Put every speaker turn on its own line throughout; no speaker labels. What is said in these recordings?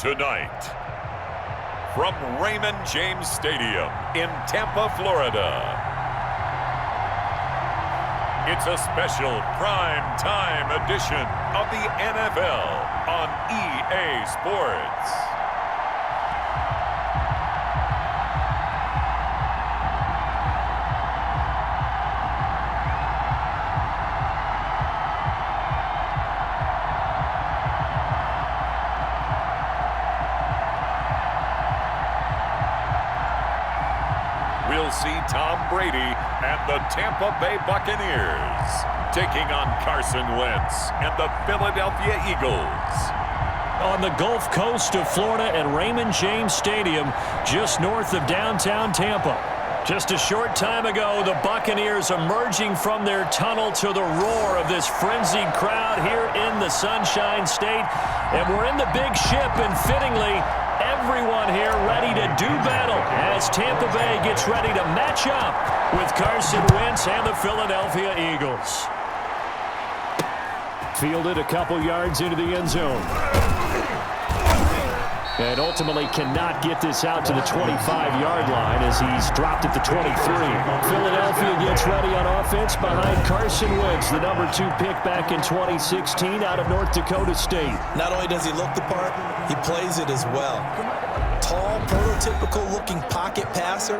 Tonight, from Raymond James Stadium in Tampa, Florida, it's a special prime time edition of the NFL on EA Sports. We'll see Tom Brady and the Tampa Bay Baccaneers taking on Carson Wentz and the Philadelphia Eagles.
On the Gulf Coast of Florida at Raymond James Stadium, just north of downtown Tampa. Just a short time ago, the Buccaneers emerging from their tunnel to the roar of this frenzied crowd here in the Sunshine State. And we're in the big ship, and fittingly, everyone here ready to do battle as Tampa Bay gets ready to match up with Carson Wentz and the Philadelphia Eagles. Fielded a couple yards into the end zone. And ultimately cannot get this out to the 25-yard line as he's dropped at the 23. Philadelphia gets ready on offense behind Carson Wentz, the number 2 pick back in 2016 out of North Dakota State.
Not only does he look the part, he plays it as well. Tall, prototypical-looking pocket passer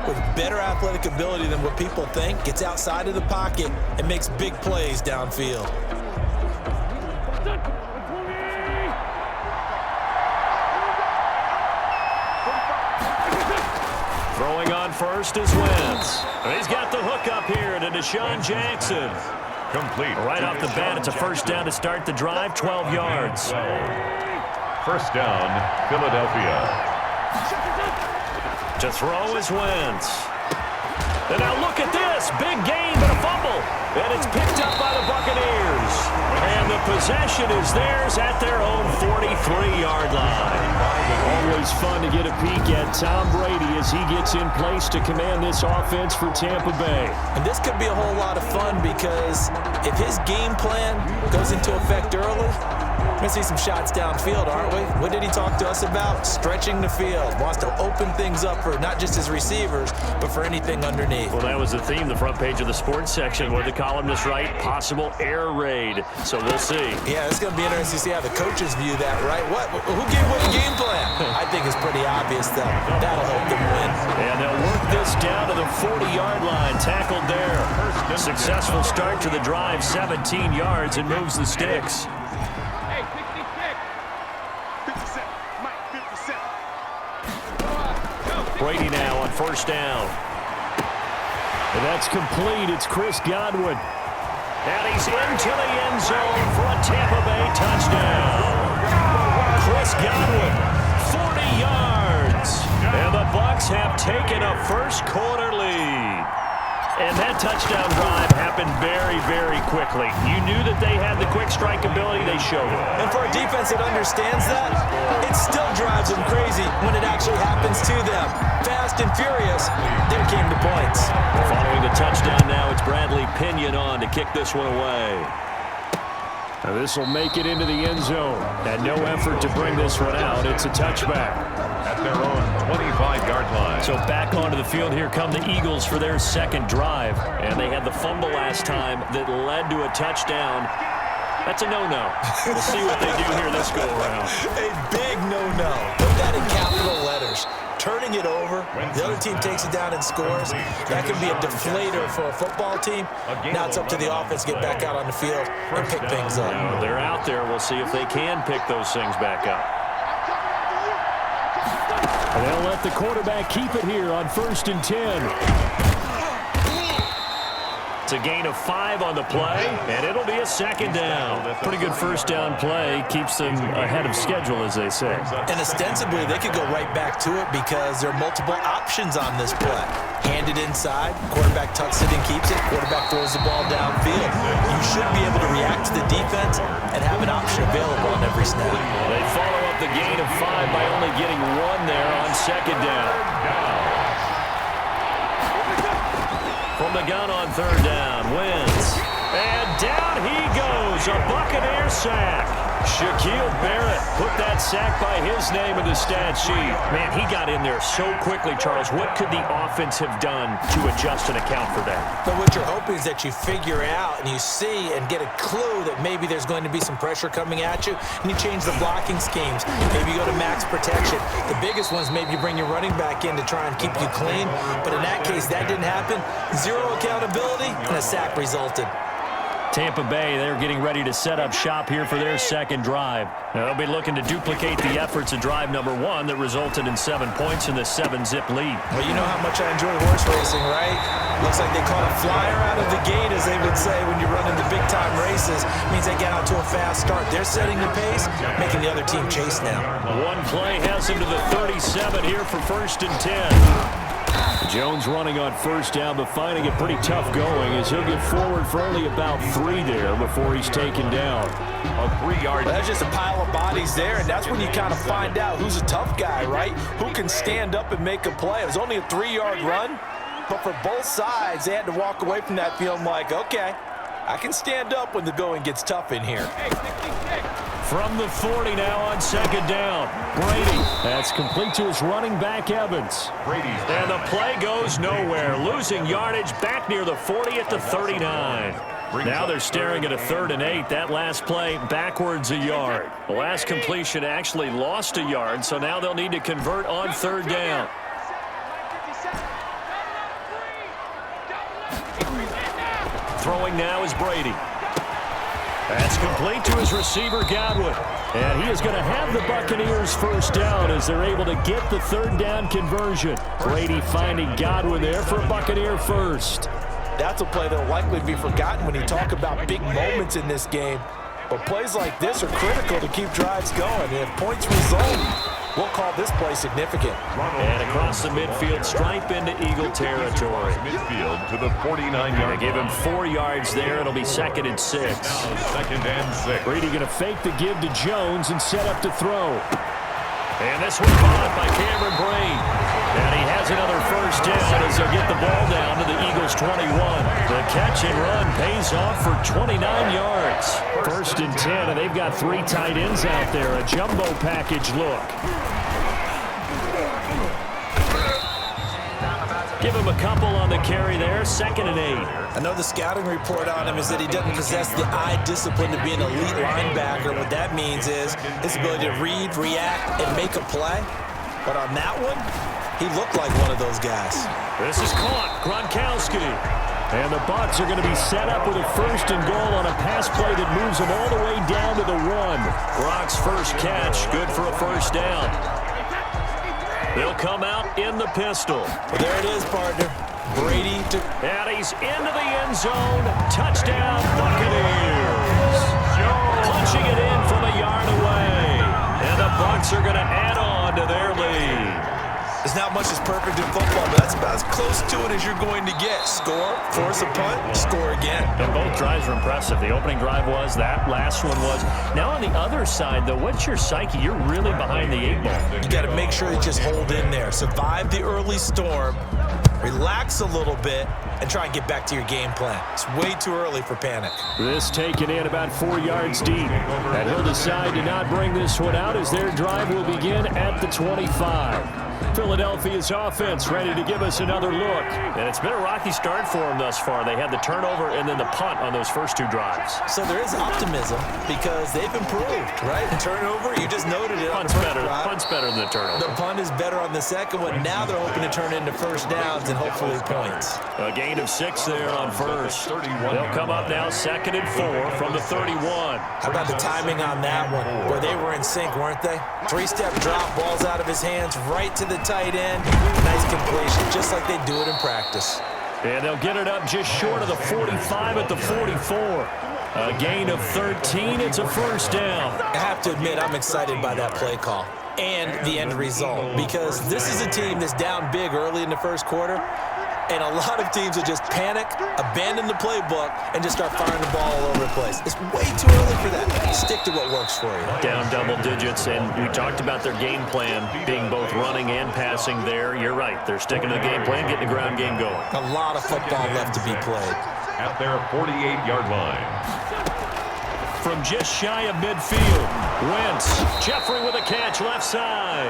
with better athletic ability than what people think. Gets outside of the pocket and makes big plays downfield.
Throwing on first is Wentz. He's got the hook up here to Deshaun Jackson.
Complete.
Right off the bat, it's a first down to start the drive, 12 yards.
First down, Philadelphia.
To throw is Wentz. And now look at this. Big gain, but a fumble. And it's picked up by the Buccaneers. And the possession is theirs at their own 43-yard line. Always fun to get a peek at Tom Brady as he gets in place to command this offense for Tampa Bay.
And this could be a whole lot of fun because if his game plan goes into effect early, we're going to see some shots downfield, aren't we? What did he talk to us about? Stretching the field. Wants to open things up for not just his receivers, but for anything underneath.
Well, that was the theme, the front page of the sports section, where the columnists write possible air raid. So we'll see.
Yeah, it's going to be interesting to see how the coaches view that, right? Who gave what game plan? I think it's pretty obvious that that'll help them win.
And they'll work this down to the 40-yard line. Tackled there. Successful start to the drive, 17 yards, and moves the sticks. Brady now on first down. And that's complete. It's Chris Godwin. And he's into the end zone for a Tampa Bay touchdown. Chris Godwin, 40 yards. And the Bucs have taken a first quarter lead. And that touchdown drive happened very, very quickly. You knew that they had the quick strike ability. They showed it.
And for a defense that understands that, it still drives them crazy when it actually happens to them. Fast and furious, there came the points.
Following the touchdown now, it's Bradley Pinion on to kick this one away. Now this will make it into the end zone. And no effort to bring this one out. It's a touchback.
At their own 25-yard line.
So back onto the field, here come the Eagles for their second drive. And they had the fumble last time that led to a touchdown. That's a no-no. We'll see what they do here this go-around.
A big no-no. Put that in capital letters. Turning it over, the other team takes it down and scores. That can be a deflator for a football team. Now it's up to the offense to get back out on the field and pick things up.
They're out there. We'll see if they can pick those things back up. And they'll let the quarterback keep it here on 1st and 10. It's a gain of 5 on the play, and it'll be a second down. Pretty good first down play. Keeps them ahead of schedule, as they say.
And ostensibly, they could go right back to it because there are multiple options on this play. Hand it inside, quarterback tucks it and keeps it, quarterback throws the ball downfield. You should be able to react to the defense and have an option available on every snap.
They follow up the gain of 5 by only getting 1 there on second down. From the gun on third down, Wentz. And down he goes, a Buccaneer sack. Shaquille Barrett put that sack by his name in the stat sheet. Man, he got in there so quickly, Charles. What could the offense have done to adjust and account for that?
But what you're hoping is that you figure out and you see and get a clue that maybe there's going to be some pressure coming at you, and you change the blocking schemes. Maybe you go to max protection. The biggest one is maybe you bring your running back in to try and keep you clean. But in that case, that didn't happen. Zero accountability, and a sack resulted.
Tampa Bay, they're getting ready to set up shop here for their second drive. Now, they'll be looking to duplicate the efforts of drive number 1 that resulted in 7 points in the 7-zip lead.
Well, you know how much I enjoy horse racing, right? Looks like they caught a flyer out of the gate, as they would say when you're running the big-time races. It means they get out to a fast start. They're setting the pace, making the other team chase now.
One play has him to the 37 here for 1st and 10. Jones running on first down, but finding it pretty tough going as he'll get forward for only about 3 there before he's taken down.
A 3-yard.
That's just a pile of bodies there, and that's when you kind of find out who's a tough guy, right? Who can stand up and make a play. It was only a 3-yard run, but for both sides, they had to walk away from that feeling like, okay, I can stand up when the going gets tough in here.
From the 40 now on 2nd down. Brady. That's complete to his running back, Evans. And the play goes nowhere. Losing yardage back near the 40 at the 39. Now they're staring at a 3rd and 8. That last play backwards a yard. The last completion actually lost a yard, so now they'll need to convert on 3rd down. Throwing now is Brady. That's complete to his receiver, Godwin. And he is going to have the Buccaneers first down as they're able to get the 3rd down conversion. Brady finding Godwin there for a Buccaneer first.
That's a play that will likely be forgotten when you talk about big moments in this game. But plays like this are critical to keep drives going. And if points result, we'll call this play significant.
And across the midfield, stripe into Eagle territory.
Midfield to the 49-yard.
Give him 4 yards there. It'll be 2nd and 6.
2nd and 6.
Brady going to fake the give to Jones and set up to throw. And this one caught by Cameron Brain. And he has another first down as they'll get the ball down to the Eagles' 21. The catch and run pays off for 29 yards. 1st and 10, and they've got 3 tight ends out there. A jumbo package look. Give him a couple on the carry there. 2nd and 8.
I know the scouting report on him is that he doesn't possess the eye discipline to be an elite linebacker. What that means is his ability to read, react, and make a play. But on that one, he looked like one of those guys.
This is caught. Gronkowski. And the Bucs are going to be set up with a 1st and goal on a pass play that moves them all the way down to the 1. Gronk's first catch, good for a first down. They'll come out in the pistol.
Well, there it is, partner. Brady to...
And he's into the end zone. Touchdown, Buccaneers. Punching it in from a yard away. And the Bucs are going to add on to their lead.
There's not much that's perfect in football, but that's about as close to it as you're going to get. Score, force a punt, score again.
And both drives were impressive. The opening drive was, that last one was. Now on the other side, though, what's your psyche? You're really behind the 8 ball.
You got to make sure you just hold in there. Survive the early storm, relax a little bit, and try and get back to your game plan. It's way too early for panic.
This taken in about 4 yards deep. And he'll decide to not bring this one out as their drive will begin at the 25. Philadelphia's offense ready to give us another look. And it's been a rocky start for them thus far. They had the turnover and then the punt on those first 2 drives.
So there is optimism because they've improved, right? The turnover, you just noted it.
Punt's better than the turnover.
The punt is better on the second one. Now they're hoping to turn into first downs and hopefully points.
A gain of 6 there on first. They'll come up now 2nd and 4 from the 31.
How about the timing on that one? Boy, they were in sync, weren't they? 3-step drop, balls out of his hands, right to the tight end. Nice completion, just like they do it in practice.
And they'll get it up just short of the 45 at the 44. A gain of 13. It's a first down.
I have to admit, I'm excited by that play call and the end result because this is a team that's down big early in the first quarter. And a lot of teams will just panic, abandon the playbook, and just start firing the ball all over the place. It's way too early for that. Stick to what works for you.
Down double digits, and we talked about their game plan being both running and passing there. You're right. They're sticking to the game plan, getting the ground game going.
A lot of football left to be played.
At their 48-yard line.
from just shy of midfield. Wentz, Jeffrey with a catch left side.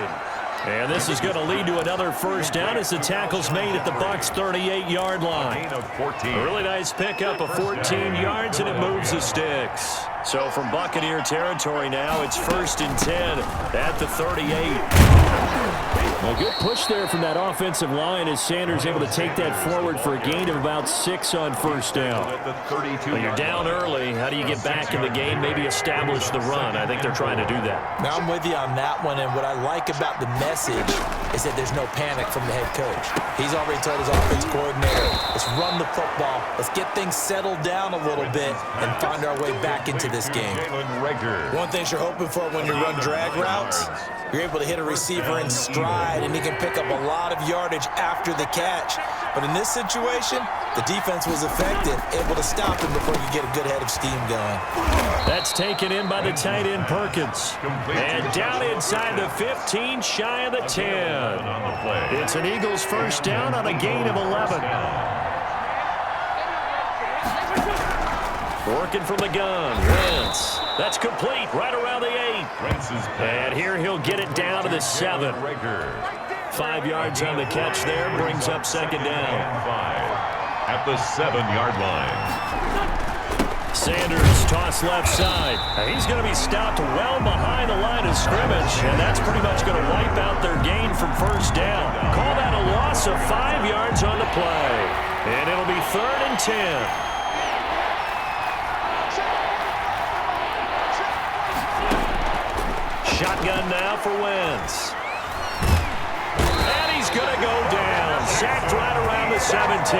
And this is going to lead to another first down as the tackle's made at the Bucs' 38-yard line. A really nice pickup of 14 yards, and it moves the sticks. So from Buccaneer territory now, it's 1st and 10 at the 38. A good push there from that offensive line as Sanders able to take that forward for a gain of about 6 on first down. When you're down early, how do you get back in the game, maybe establish the run? I think they're trying to do that.
Now I'm with you on that one, and what I like about the message is that there's no panic from the head coach. He's already told his offense coordinator, let's run the football, let's get things settled down a little bit and find our way back into this game. One thing you're hoping for when you run drag routes, you're able to hit a receiver in stride, and he can pick up a lot of yardage after the catch. But in this situation, the defense was effective, able to stop him before you get a good head of steam going.
That's taken in by the tight end Perkins. And down inside the 15, shy of the 10. It's an Eagles first down on a gain of 11. Working from the gun, Wentz. That's complete, right around the 8. And here he'll get it down to the 7. 5 yards on the catch there, brings up second down.
At the 7-yard line.
Sanders toss left side. He's going to be stopped well behind the line of scrimmage, and that's pretty much going to wipe out their gain from first down. Call that a loss of 5 yards on the play. And it'll be 3rd and 10. Shotgun now for Wentz. And he's going to go down. Sacked right around the 17.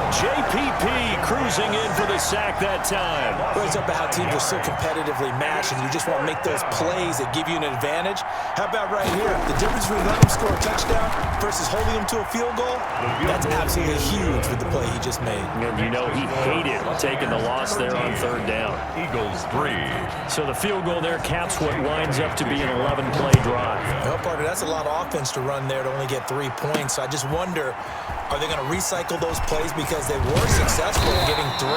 JPP cruising in for the sack that time.
Brings up how teams are so competitively matched, and you just want to make those plays that give you an advantage. How about right here? The difference between letting them score a touchdown versus holding them to a field goal, that's absolutely huge with the play he just made.
And you know he hated taking the loss there on 3rd down.
Eagles 3.
So the field goal there caps what winds up to be an 11-play drive.
Well, partner, that's a lot of offense to run there to only get 3 points. So I just wonder, are they going to recycle those plays because they were successful in getting 3?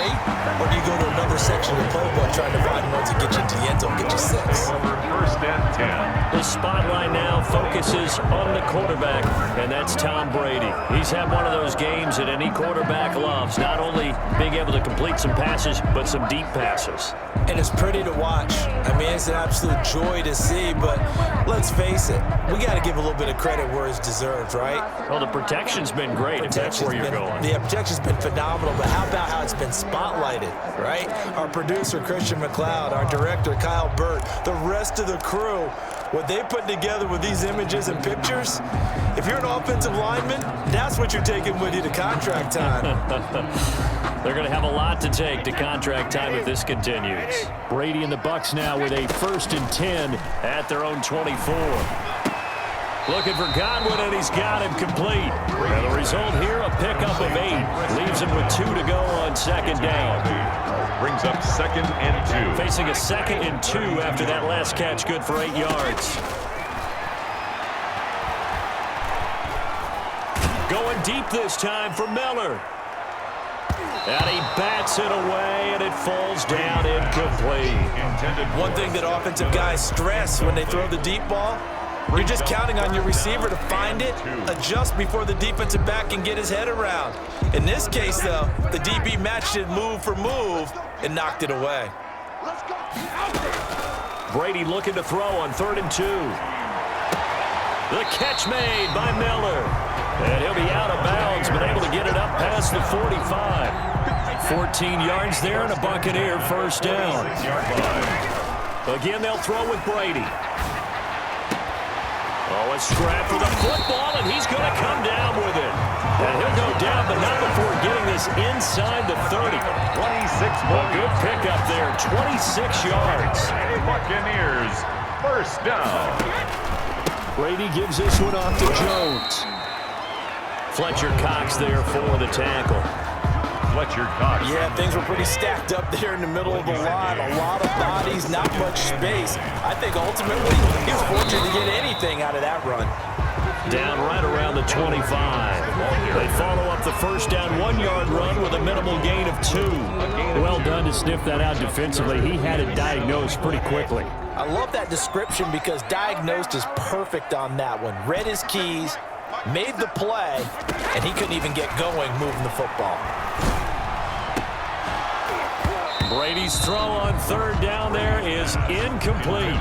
Or do you go to another section of the playbook trying to find ones that get you into the end zone, get you 6?
1st and 10.
The spotlight now focuses on the quarterback, and that's Tom Brady. He's had one of those games that any quarterback loves, not only being able to complete some passes, but some deep passes.
And it's pretty to watch. I mean, it's an absolute joy to see, but let's face it, we got to give a little bit of credit where it's deserved, right?
Well, the protection's been great, if that's where you're going.
The protection's been phenomenal, but how about how it's been spotlighted, right? Our producer, Christian McLeod, our director, Kyle Burt, the rest of the crew, what they put together with these images and pictures, if you're an offensive lineman, that's what you're taking with you to contract time.
They're going to have a lot to take to contract time if this continues. Brady and the Bucs now with a 1st and 10 at their own 24. Looking for Godwin, and he's got him complete. And the result here, a pickup of 8. Leaves him with 2 to go on 2nd down.
Brings up 2nd and 2.
Facing a 2nd and 2 after that last catch, good for 8 yards. Going deep this time for Miller. And he bats it away, and it falls down incomplete.
One thing that offensive guys stress when they throw the deep ball, you're just counting on your receiver to find it, adjust before the defensive back can get his head around. In this case, though, the DB matched it move for move and knocked it away.
Brady looking to throw on 3rd and 2. The catch made by Miller. And he'll be out of bounds, but able to get it up past the 45. 14 yards there and a Buccaneer first down. Again, they'll throw with Brady. Oh, a scrap for the football, and he's going to come down with it. And he'll go down, but not before getting this inside the 30.
26
A good pickup there, 26 yards.
Buccaneers first down.
Brady gives this one off to Jones. Fletcher Cox there for the tackle.
Fletcher Cox.
Yeah, things were pretty stacked up there in the middle of the line. A lot of bodies, not much space. I think ultimately he was fortunate to get anything out of that run.
down right around the 25. They follow up the first down 1-yard run with a minimal gain of 2. Well done to sniff that out defensively. He had it diagnosed pretty quickly.
I love that description because diagnosed is perfect on that one. Read his keys, made the play, and he couldn't even get going moving the football.
Brady's throw on third down there is incomplete.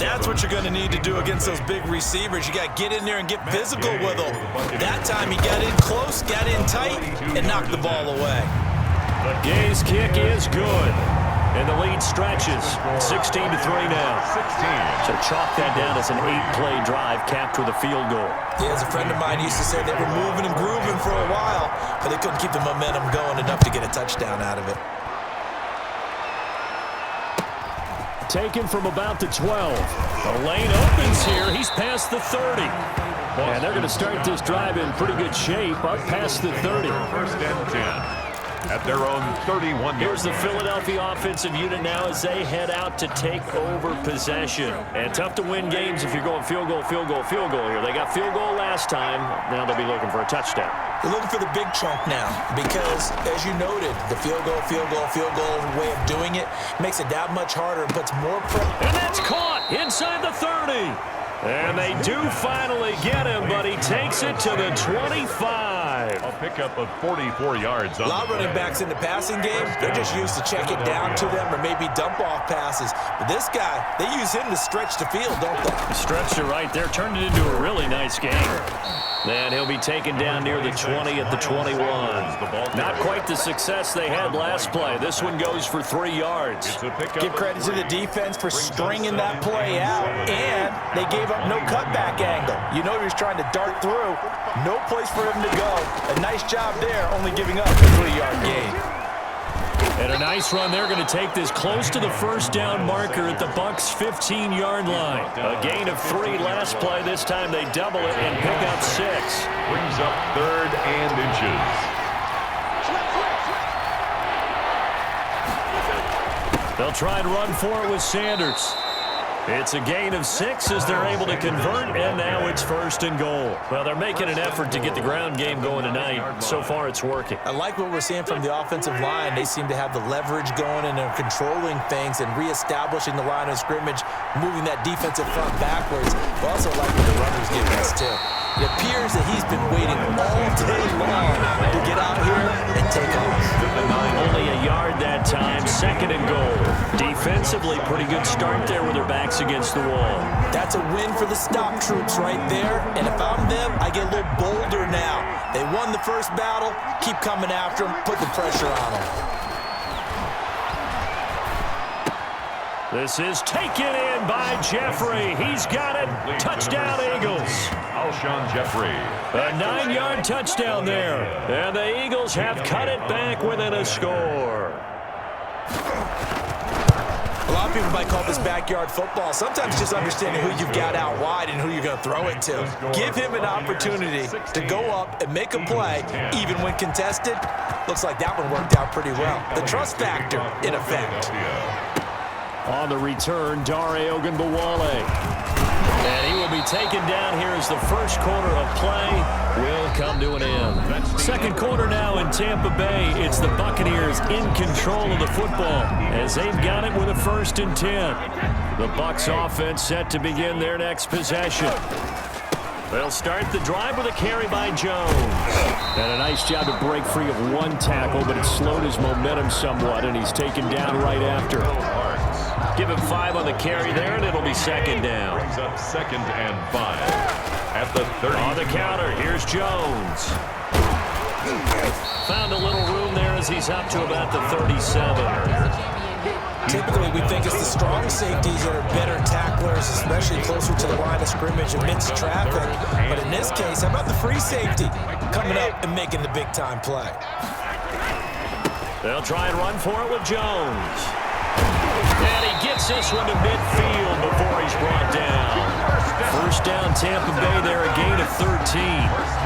That's what you're going to need to do against those big receivers. You got to get in there and get physical with them. That time he got in close, got in tight, and knocked the ball away.
Gay's kick is good. And the lead stretches 16-3 now. So chalk that down as an 8-play drive capped with a field goal.
Yeah, as a friend of mine used to say, they were moving and grooving for a while, but they couldn't keep the momentum going enough to get a touchdown out of it.
Taken from about the 12. The lane opens here. He's past the 30. And they're going to start this drive in pretty good shape up past the 30.
First and 10. At their own 31.
Here's the Philadelphia offensive unit now as they head out to take over possession. And tough to win games if you're going field goal, field goal, field goal here. They got field goal last time. Now they'll be looking for a touchdown.
They're looking for the big chunk now because, as you noted, the field goal way of doing it makes it that much harder and puts more pressure.
And that's caught inside the 30. And they do finally get him, but he takes it to the 25.
A pickup of 44 yards.
A lot of running backs in the passing game, they're just used to check it down to them or maybe dump off passes. But this guy, they use him to stretch the field, don't they?
Stretched it right there, turned it into a really nice game. Then he'll be taken down near the 20 at the 21. Not quite the success they had last play. This one goes for 3 yards.
Give credit to the defense for stringing that play out, and they gave up no cutback angle. You know he was trying to dart through. No place for him to go. A nice job there, only giving up a 3-yard gain.
And a nice run. They're going to take this close to the first down marker at the Bucs' 15-yard line. A gain of 3 last play. This time they double it and pick up 6.
Brings up 3rd and inches.
They'll try and run for it with Sanders. It's a gain of 6 as they're able to convert, and now it's 1st and goal. Well, they're making an effort to get the ground game going tonight. So far, it's working.
I like what we're seeing from the offensive line. They seem to have the leverage going, and they're controlling things and reestablishing the line of scrimmage, moving that defensive front backwards. We also like what the runner's giving us, too. It appears that he's been waiting all day long to get out here and take off.
Only a yard that time, 2nd and goal. Defensively, pretty good start there with their backs against the wall.
That's a win for the stop troops right there. And if I'm them, I get a little bolder now. They won the first battle. Keep coming after them. Put the pressure on them.
This is taken in by Jeffrey. He's got it. Touchdown, Eagles.
Alshon Jeffrey.
A 9-yard touchdown there. And the Eagles have cut it back within a score.
A lot of people might call this backyard football. Sometimes just understanding who you've got out wide and who you're going to throw it to. Give him an opportunity to go up and make a play, even when contested. Looks like that one worked out pretty well. The trust factor, in effect.
On the return, Dare Ogunbowale. And he will be taken down here as the first quarter of play will come to an end. Second quarter now in Tampa Bay. It's the Buccaneers in control of the football as they've got it with a 1st and 10. The Bucs offense set to begin their next possession. They'll start the drive with a carry by Jones. And a nice job to break free of 1 tackle, but it slowed his momentum somewhat, and he's taken down right after. Give him 5 on the carry there, and it'll be 2nd down.
Brings up 2nd and 5 at the 30.
On the counter, here's Jones. Found a little room there as he's up to about the 37.
Typically, we think it's the strong safeties that are better tacklers, especially closer to the line of scrimmage amidst traffic. But in this case, how about the free safety coming up and making the big-time play?
They'll try and run for it with Jones. And he gets this one to midfield before he's brought down. First down, Tampa Bay there, a gain of 13.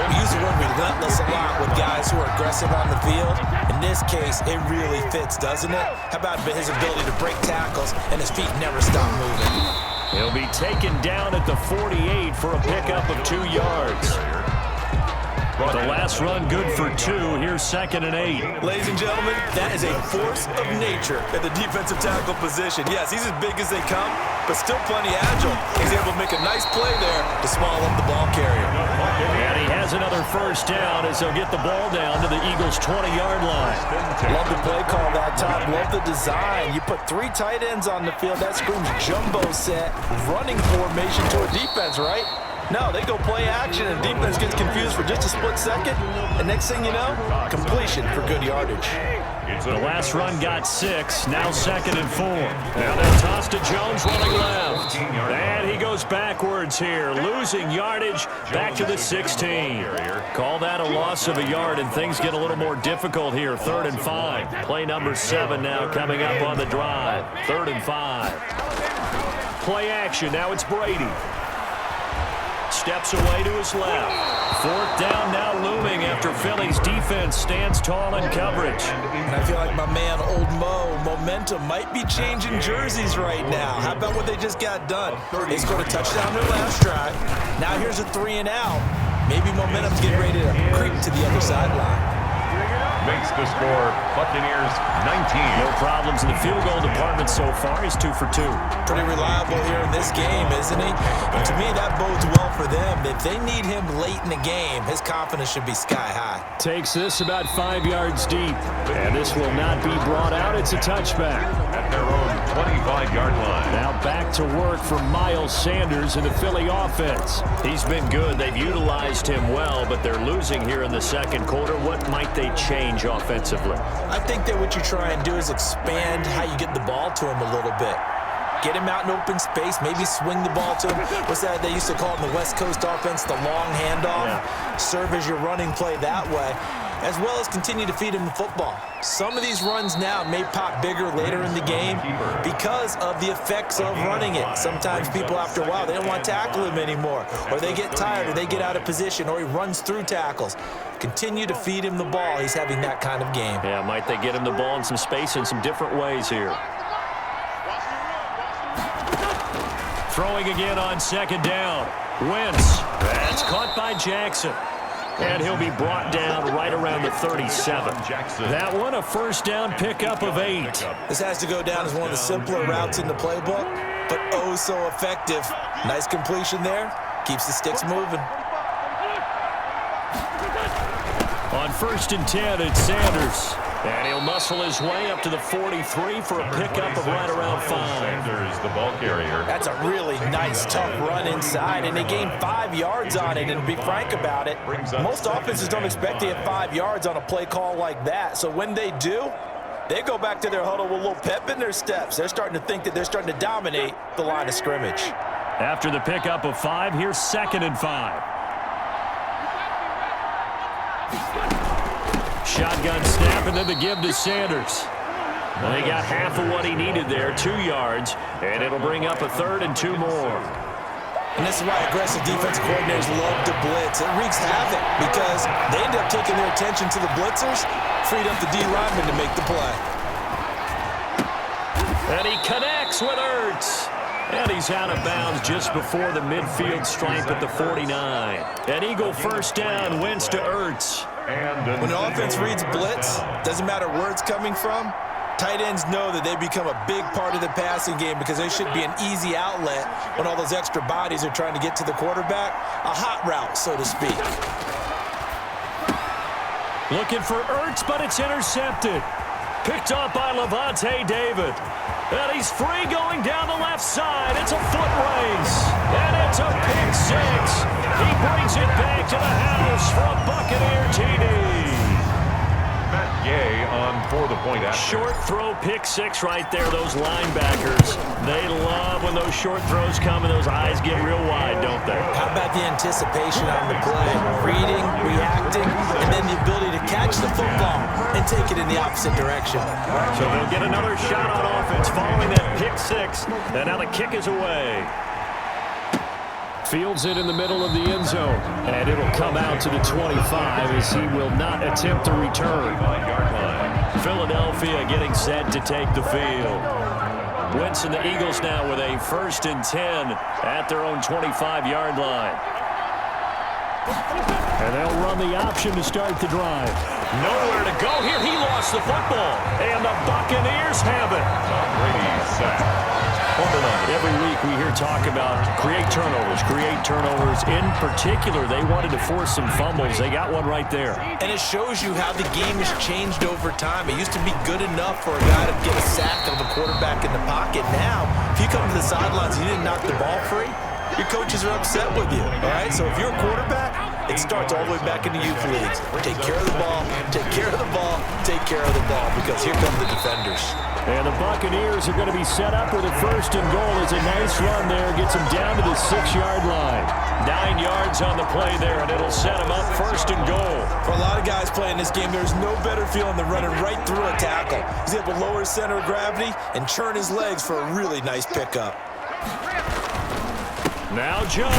We use the word relentless a lot with guys who are aggressive on the field. In this case, it really fits, doesn't it? How about his ability to break tackles and his feet never stop moving?
He'll be taken down at the 48 for a pickup of 2 yards. The last run good for 2. Here's 2nd and 8.
Ladies and gentlemen, that is a force of nature at the defensive tackle position. Yes, he's as big as they come, but still plenty agile. He's able to make a nice play there to swallow up the ball carrier.
And he has another first down as they'll get the ball down to the Eagles' 20-yard line.
Love the play call that time. Love the design. You put 3 tight ends on the field. That screams jumbo set, running formation to a defense, right? No, they go play action, and defense gets confused for just a split second. And next thing you know, completion for good yardage.
The last run got 6. Now 2nd and 4. Now they'll toss to Jones running left. And he goes backwards here, losing yardage back to the 16. Call that a loss of a yard, and things get a little more difficult here. 3rd and 5. Play number 7 now coming up on the drive. 3rd and 5. Play action. Now it's Brady. Steps away to his left. 4th down now looming after Philly's defense stands tall in coverage.
And I feel like my man, Old Mo, momentum might be changing jerseys right now. How about what they just got done? They scored a touchdown their last drive. Now here's a 3 and out. Maybe momentum's getting ready to creep to the other sideline.
Makes the score Buccaneers 19.
No problems in the field goal department so far. He's 2 for 2.
Pretty reliable here in this game, isn't he? And to me, that bodes well for them. If they need him late in the game, his confidence should be sky high.
Takes this about 5 yards deep. And this will not be brought out. It's a touchback.
At their own 25-yard line.
Now back to work for Miles Sanders in the Philly offense. He's been good. They've utilized him well, but they're losing here in the 2nd quarter. What might they change offensively?
I think that what you try and do is expand how you get the ball to him a little bit. Get him out in open space, maybe swing the ball to him. What's that they used to call it in the West Coast offense, the long handoff? Yeah. Serve as your running play that way, as well as continue to feed him the football. Some of these runs now may pop bigger later in the game because of the effects of running it. Sometimes people, after a while, they don't want to tackle him anymore, or they get tired, or they get out of position, or he runs through tackles. Continue to feed him the ball. He's having that kind of game.
Yeah, might they get him the ball in some space in some different ways here. Throwing again on 2nd down. Wentz. That's caught by Jackson. And he'll be brought down right around the 37. That one a first down pickup of 8.
This has to go down as one of the simpler routes in the playbook, but oh so effective. Nice completion there. Keeps the sticks moving.
On 1st and 10, it's Sanders. And he'll muscle his way up to the 43 for a pickup of right around 5.
Sanders, the ball carrier.
That's a really nice, tough run inside, and they gained 5 yards on it. And to be frank about it, most offenses don't expect to get 5 yards on a play call like that. So when they do, they go back to their huddle with a little pep in their steps. They're starting to think that they're starting to dominate the line of scrimmage.
After the pickup of 5, here's 2nd and 5. Shotgun snap, and then the give to Sanders. Well, he got half of what he needed there, 2 yards, and it'll bring up a 3rd and 2 more.
And this is why aggressive defensive coordinators love to blitz. It wreaks havoc because they end up taking their attention to the blitzers, freed up the D lineman to make the play.
And he connects with Ertz. And he's out of bounds just before the midfield stripe at the 49. An Eagle first down, Wentz to Ertz.
When the offense reads blitz, doesn't matter where it's coming from, tight ends know that they become a big part of the passing game because they should be an easy outlet when all those extra bodies are trying to get to the quarterback. A hot route, so to speak.
Looking for Ertz, but it's intercepted. Picked off by Levante David. And he's free going down the left side. It's a foot race. And it's a pick 6. He brings it back to the house for a Buccaneer TD.
Matt Gay on for the point after.
Short throw pick 6 right there. Those linebackers, they love when those short throws come and those eyes get real wide, don't they?
How about the anticipation on the play? Reading, reacting, and then the ability to catch the football and take it in the opposite direction.
So they'll get another shot on offense following that pick 6. And now the kick is away. Fields it in the middle of the end zone. And it'll come out to the 25 as he will not attempt to return. Philadelphia getting set to take the field. Wentz and the Eagles now with a 1st and 10 at their own 25-yard line.
And they'll run the option to start the drive.
Nowhere to go here. He lost the football. And the Buccaneers have it.
Tom Brady sacked.
Every week we hear talk about create turnovers. In particular, they wanted to force some fumbles. They got one right there.
And it shows you how the game has changed over time. It used to be good enough for a guy to get a sack of a quarterback in the pocket. Now, if you come to the sidelines and you didn't knock the ball free, your coaches are upset with you, all right? So if you're a quarterback, it starts all the way back in the youth leagues. Take care of the ball, take care of the ball, take care of the ball, because here come the defenders.
And the Buccaneers are going to be set up with a 1st and goal. It's a nice run there. Gets them down to the 6-yard line.
9 yards on the play there, and it'll set them up 1st and goal.
For a lot of guys playing this game, there's no better feeling than running right through a tackle. He's able to lower his center of gravity and churn his legs for a really nice pickup.
Now Jones.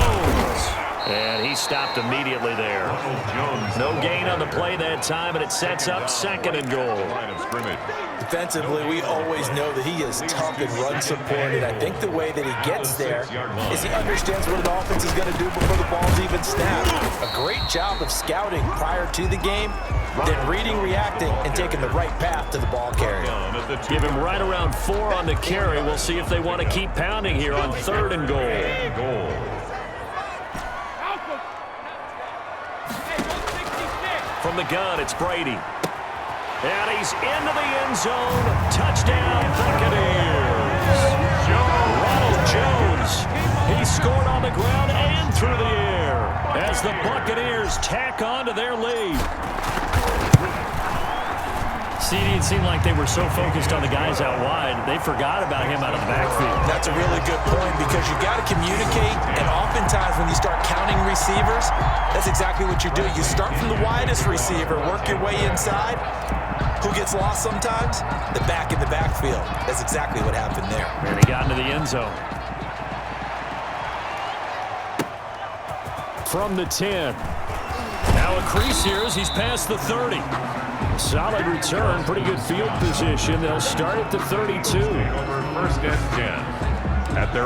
And he stopped immediately there. No gain on the play that time, and it sets up 2nd and goal.
Defensively, we always know that he is tough and run supported. I think the way that he gets there is he understands what an offense is going to do before the ball's even snapped. A great job of scouting prior to the game, then reading, reacting, and taking the right path to the ball carrier.
Give him right around 4 on the carry. We'll see if they want to keep pounding here on 3rd and goal. From the gun, it's Brady. And he's into the end zone. Touchdown, Buccaneers. Ronald Jones. He scored on the ground and through the air as the Buccaneers tack on to their lead. CD, it seemed like they were so focused on the guys out wide, they forgot about him out of the backfield.
That's a really good point because you got to communicate, and oftentimes when you start counting receivers, that's exactly what you do. You start from the widest receiver, work your way inside. Who gets lost sometimes? The back in the backfield. That's exactly what happened there.
And he got into the end zone. From the 10. Now a crease here as he's past the 30. Solid return, pretty good field position. They'll start at the 32.
1st and 10.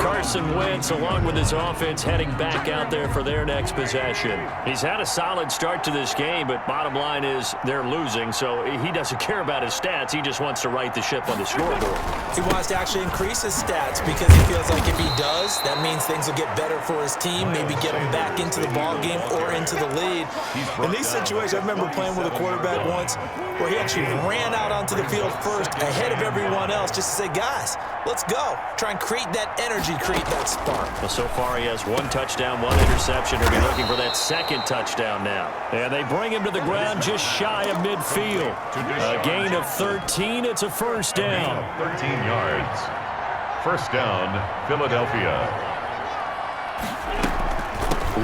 Carson Wentz, along with his offense, heading back out there for their next possession. He's had a solid start to this game, but bottom line is they're losing, so he doesn't care about his stats. He just wants to right the ship on the scoreboard.
He wants to actually increase his stats because he feels like if he does, that means things will get better for his team, maybe get him back into the ball game or into the lead. In these situations, I remember playing with a quarterback once where he actually ran out onto the field first ahead of everyone else just to say, guys, let's go. Try and create that energy, create that spark.
Well, so far he has 1 touchdown, 1 interception. He'll be looking for that 2nd touchdown now. And they bring him to the ground just shy of midfield. A gain of 13. It's a 1st down.
13 yards. 1st down, Philadelphia.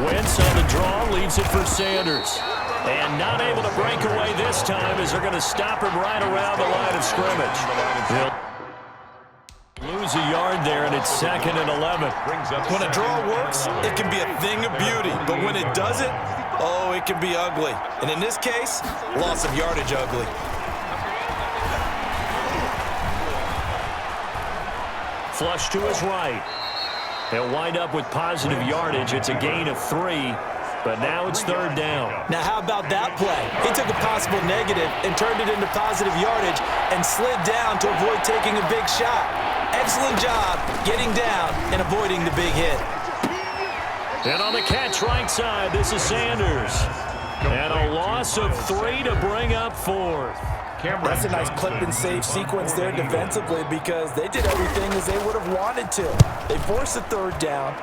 Wentz on the draw, leaves it for Sanders. And not able to break away this time as they're going to stop him right around the line of scrimmage. They'll lose a yard there, and it's 2nd and 11.
When a draw works, it can be a thing of beauty. But when it doesn't, oh, it can be ugly. And in this case, loss of yardage ugly.
Flush to his right. They'll wind up with positive yardage. It's a gain of 3. But now it's 3rd down.
Now, how about that play? He took a possible negative and turned it into positive yardage and slid down to avoid taking a big shot. Excellent job getting down and avoiding the big hit.
And on the catch right side, this is Sanders. And a loss of 3 to bring up 4th.
That's a nice clip and save sequence there defensively because they did everything as they would have wanted to. They forced the 3rd down,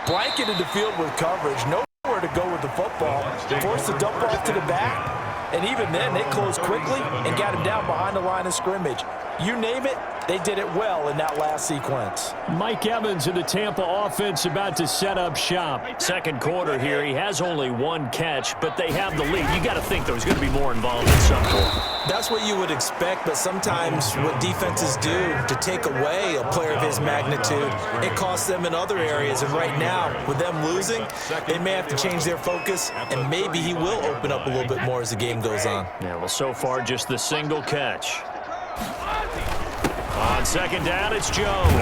blanketed the field with coverage, nowhere to go with the football, forced the dump off to the back, and even then they closed quickly and got him down behind the line of scrimmage. You name it, they did it well in that last sequence.
Mike Evans in the Tampa offense about to set up shop.
2nd quarter here, he has only 1 catch, but they have the lead. You got to think there's going to be more involved at some point.
That's what you would expect, but sometimes what defenses do to take away a player of his magnitude, it costs them in other areas. And right now, with them losing, they may have to change their focus, and maybe he will open up a little bit more as the game goes on.
Yeah, well, so far just the single catch. On second down, it's Jones.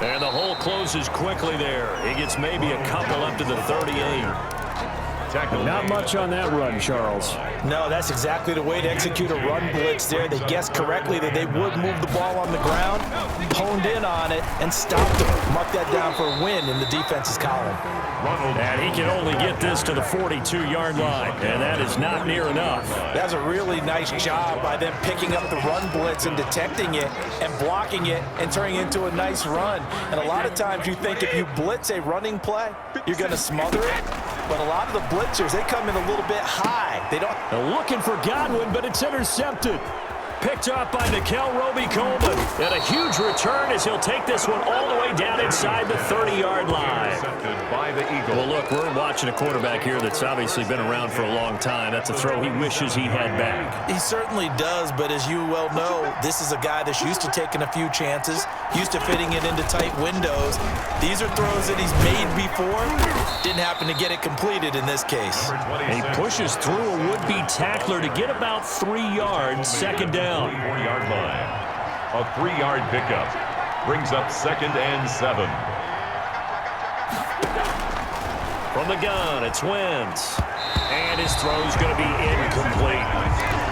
And the hole closes quickly there. He gets maybe a couple up to the 38.
Not much on that run, Charles.
No, that's exactly the way to execute a run blitz there. They guessed correctly that they would move the ball on the ground, honed in on it, and stopped it. Mark that down for a win in the defense's column.
And he can only get this to the 42-yard line, and that is not near enough.
That's a really nice job by them picking up the run blitz and detecting it and blocking it and turning it into a nice run. And a lot of times you think if you blitz a running play, you're going to smother it. But a lot of the blitzers, they come in a little bit high. They don't.
They're looking for Godwin, but it's intercepted.
Picked up by Nickel Roby-Coleman. And a huge return as he'll take this one all the way down inside the 30-yard line.
By the Eagles.
Well, look, we're watching a quarterback here that's obviously been around for a long time. That's a throw he wishes he had back.
He certainly does, but as you well know, this is a guy that's used to taking a few chances, used to fitting it into tight windows. These are throws that he's made before. Didn't happen to get it completed in this case.
He pushes through a would-be tackler to get about 3 yards, second down.
44-yard line. A 3-yard pickup brings up 2nd and 7.
From the gun, it's Wentz. And his throw's going to be incomplete.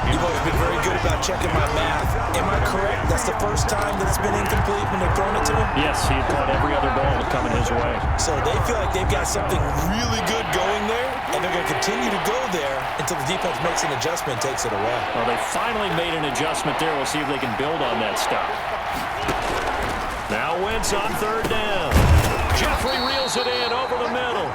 You've always been very good about checking my math. Am I correct? That's the first time that it's been incomplete when they've thrown it to him?
Yes, he had caught every other ball coming his way.
So they feel like they've got something really good going there, and they're going to continue to go there until the defense makes an adjustment and takes it away.
Well, they finally made an adjustment there. We'll see if they can build on that stuff. Now Wentz on 3rd down. Jeffrey reels it in over the middle.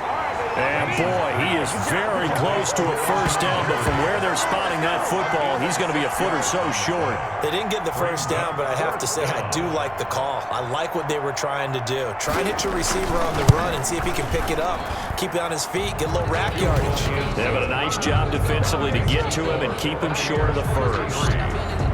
And, boy, he is very close to a first down, but from where they're spotting that football, he's going to be a foot or so short.
They didn't get the first down, but I have to say I do like the call. I like what they were trying to do. Try and hit your receiver on the run and see if he can pick it up, keep it on his feet, get a little rack yardage.
They've done a nice job defensively to get to him and keep him short of the first.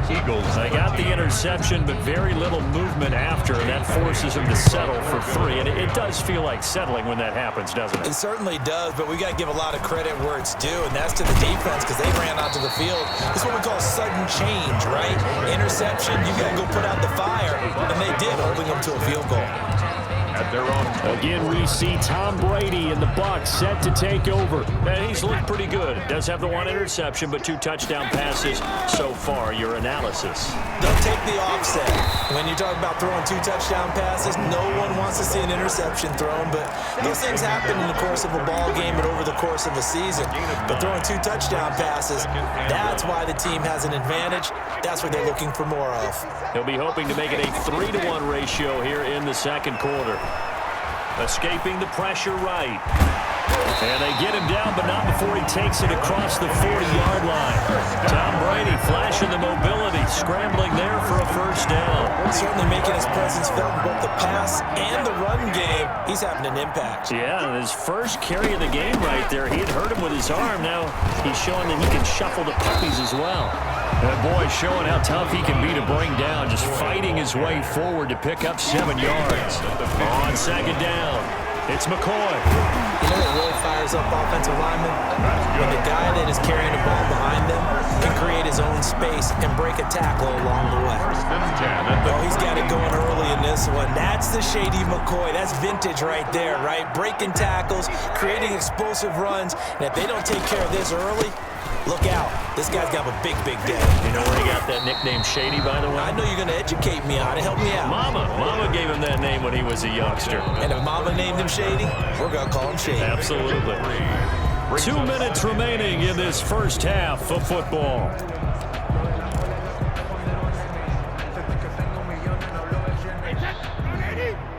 Eagles. They got the interception, but very little movement after, and that forces them to settle for 3. And it does feel like settling when that happens, doesn't it?
It certainly does, but we got to give a lot of credit where it's due, and that's to the defense because they ran onto the field. This is what we call sudden change, right? Interception, you got to go put out the fire, and they did, holding them to a field goal.
At their own.
Again, we see Tom Brady and the Bucs set to take over.
And he's looked pretty good. Does have the 1 interception, but 2 touchdown passes so far. Your analysis.
Don't take the offset. When you talk about throwing 2 touchdown passes, no one wants to see an interception thrown, but those things happen in the course of a ball game and over the course of a season. But throwing 2 touchdown passes, that's why the team has an advantage. That's what they're looking for more of.
He'll be hoping to make it a 3-to-1 ratio here in the second quarter. Escaping the pressure right. And they get him down, but not before he takes it across the 40-yard line. Tom Brady flashing the mobility, scrambling there for a first down.
Certainly making his presence felt in both the pass and the run game. He's having an impact.
Yeah, and his first carry of the game right there, he had hurt him with his arm. Now he's showing that he can shuffle the puppies as well. That boy showing how tough he can be to bring down, just fighting his way forward to pick up 7 yards. On second down, it's McCoy.
You know what really fires up offensive linemen? When the guy that is carrying the ball behind them can create his own space and break a tackle along the way. Oh, he's got it going early in this one. That's the shady McCoy. That's vintage right there, right? Breaking tackles, creating explosive runs. And if they don't take care of this early, look out. This guy's got a big, big day.
You know where he got that nickname Shady, by the way?
I know you're going to educate me on it. Help me out.
Mama gave him that name when he was a youngster.
And if Mama named him Shady, we're going to call him Shady.
Absolutely. 2 minutes remaining in this first half of football.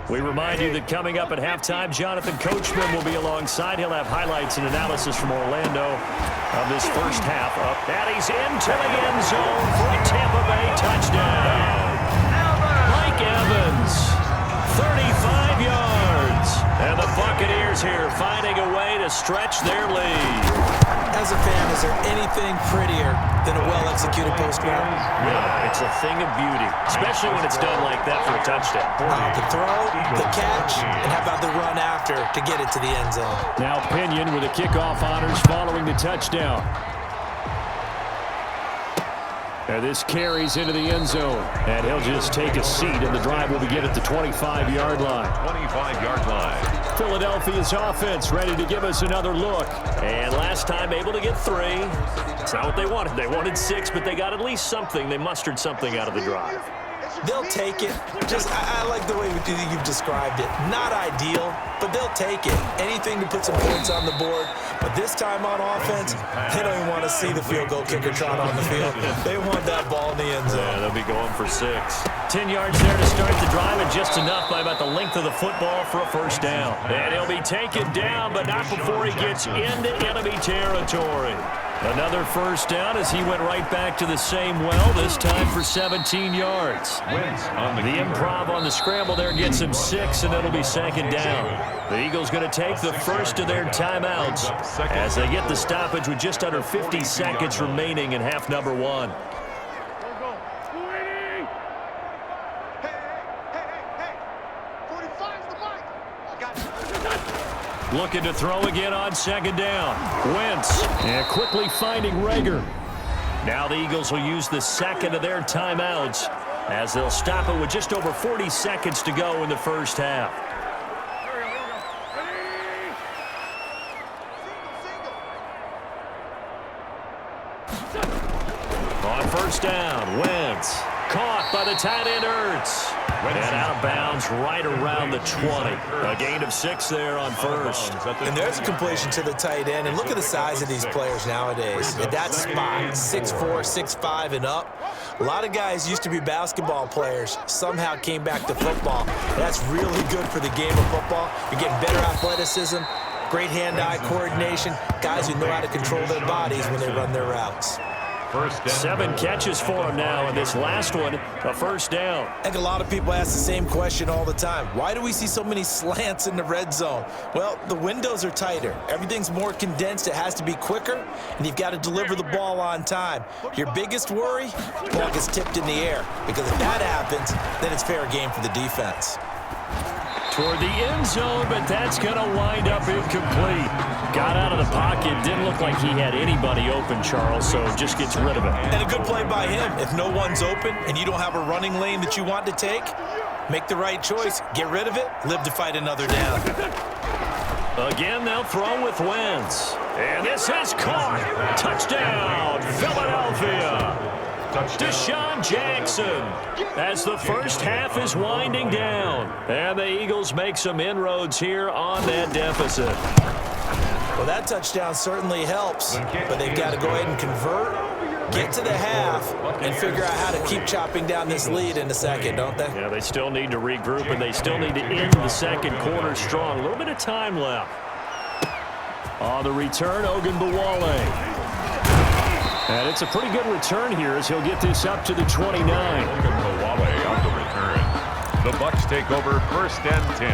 We remind you that coming up at halftime, Jonathan Coachman will be alongside. He'll have highlights and analysis from Orlando of this first half. Up, and he's into the end zone for a Tampa Bay touchdown. Mike Evans, 35 yards. And the Buccaneers here finding a way to stretch their lead.
As a fan, is there anything prettier than a well-executed post route?
Yeah, it's a thing of beauty, especially when it's done like that for a touchdown.
The throw, the catch, and how about the run after to get it to the end zone?
Now Pinion with the kickoff honors following the touchdown. And this carries into the end zone. And he'll just take a seat, and the drive will begin at the 25-yard line.
25-yard line.
Philadelphia's offense ready to give us another look.
And last time able to get 3. It's not what they wanted. They wanted 6, but they got at least something. They mustered something out of the drive.
They'll take it. I like the way you've described it. Not ideal, but they'll take it. Anything to put some points on the board. But this time on offense, they don't even want to see the field goal kicker trot on the field. They want that ball in the end zone.
Yeah, they'll be going for 6. 10 yards there to start the drive, and just enough by about the length of the football for a first down. And he'll be taken down, but not before he gets into enemy territory. Another first down as he went right back to the same well, this time for 17 yards. The improv on the scramble there gets him 6, and it'll be second down. The Eagles going to take the first of their timeouts as they get the stoppage with just under 50 seconds remaining in half number 1. Looking to throw again on second down. Wentz.
And quickly finding Rager.
Now the Eagles will use the second of their timeouts as they'll stop it with just over 40 seconds to go in the first half. On first down, Wentz. Caught by the tight end, Ertz. And out of bounds right around the 20. A gain of 6 there on first.
And there's a completion to the tight end. And look at the size of these players nowadays. At that spot, 6'4", 6'5", and up. A lot of guys used to be basketball players, somehow came back to football. That's really good for the game of football. You're getting better athleticism, great hand-eye coordination, guys who know how to control their bodies when they run their routes.
7 catches for him now, and this last one, a first down.
I think a lot of people ask the same question all the time. Why do we see so many slants in the red zone? Well, the windows are tighter. Everything's more condensed. It has to be quicker, and you've got to deliver the ball on time. Your biggest worry? Ball gets tipped in the air, because if that happens, then it's fair game for the defense.
Toward the end zone, but that's going to wind up incomplete. Got out of the pocket. Didn't look like he had anybody open, Charles, so just gets rid of it.
And a good play by him. If no one's open and you don't have a running lane that you want to take, make the right choice. Get rid of it. Live to fight another down.
Again, they'll throw with Wentz. And this is caught. Touchdown, Philadelphia. Deshaun Jackson as the first half is winding down. And the Eagles make some inroads here on that deficit.
Well, that touchdown certainly helps, but they've got to go ahead and convert, get to the half, and figure out how to keep chopping down this lead in the second, don't they?
Yeah, they still need to regroup, and they still need to end the second quarter strong. A little bit of time left. On the return, Ogunbowale. And it's a pretty good return here as he'll get this up to the 29.
Ogunbowale on the return. The Bucs take over first and 10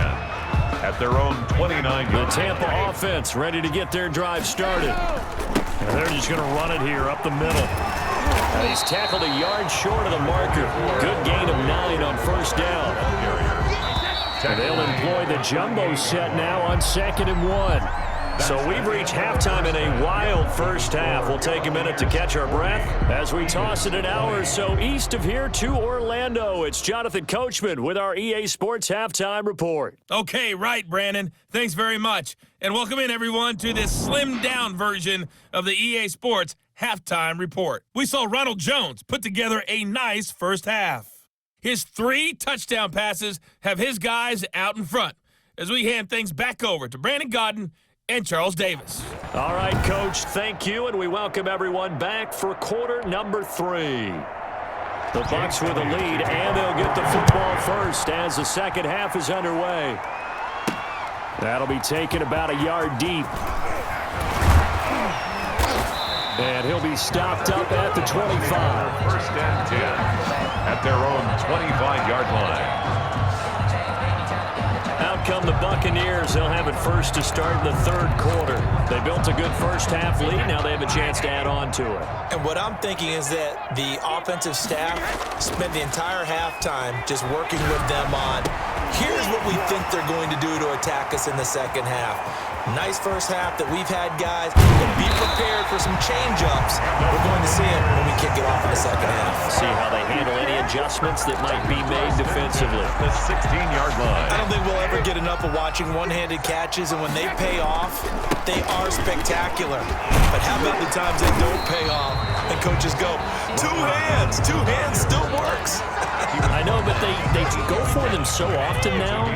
at their own 29.
The Tampa offense ready to get their drive started. And they're just going to run it here up the middle. And he's tackled a yard short of the marker. Good gain of 9 on first down. And they'll employ the jumbo set now on 2nd and 1. So we've reached halftime in a wild first half. We'll take a minute to catch our breath as we toss it an hour or so east of here to Orlando. It's Jonathan Coachman with our EA Sports Halftime Report.
Okay, right, Brandon. Thanks very much. And welcome in, everyone, to this slimmed-down version of the EA Sports Halftime Report. We saw Ronald Jones put together a nice first half. His 3 touchdown passes have his guys out in front as we hand things back over to Brandon Godden and Charles Davis.
All right, Coach, thank you, and we welcome everyone back for quarter number 3. The Bucs with a lead, and they'll get the football first as the second half is underway. That'll be taken about a yard deep. And he'll be stopped up at the 25.
First and 10 at their own 25-yard line.
Out come the Buccaneers. They'll have it first to start in the third quarter. They built a good first half lead. Now they have a chance to add on to it.
And what I'm thinking is that the offensive staff spent the entire halftime just working with them on Here's what we think they're going to do to attack us in the second half. Nice first half that we've had, guys. But be prepared for some change-ups. We're going to see it when we kick it off in the second half.
See how they handle any adjustments that might be made defensively.
The 16-yard line.
I don't think we'll ever get enough of watching one-handed catches, and when they pay off, they are spectacular. But how about the times they don't pay off and coaches go, two hands still works.
I know, but they go for them so often now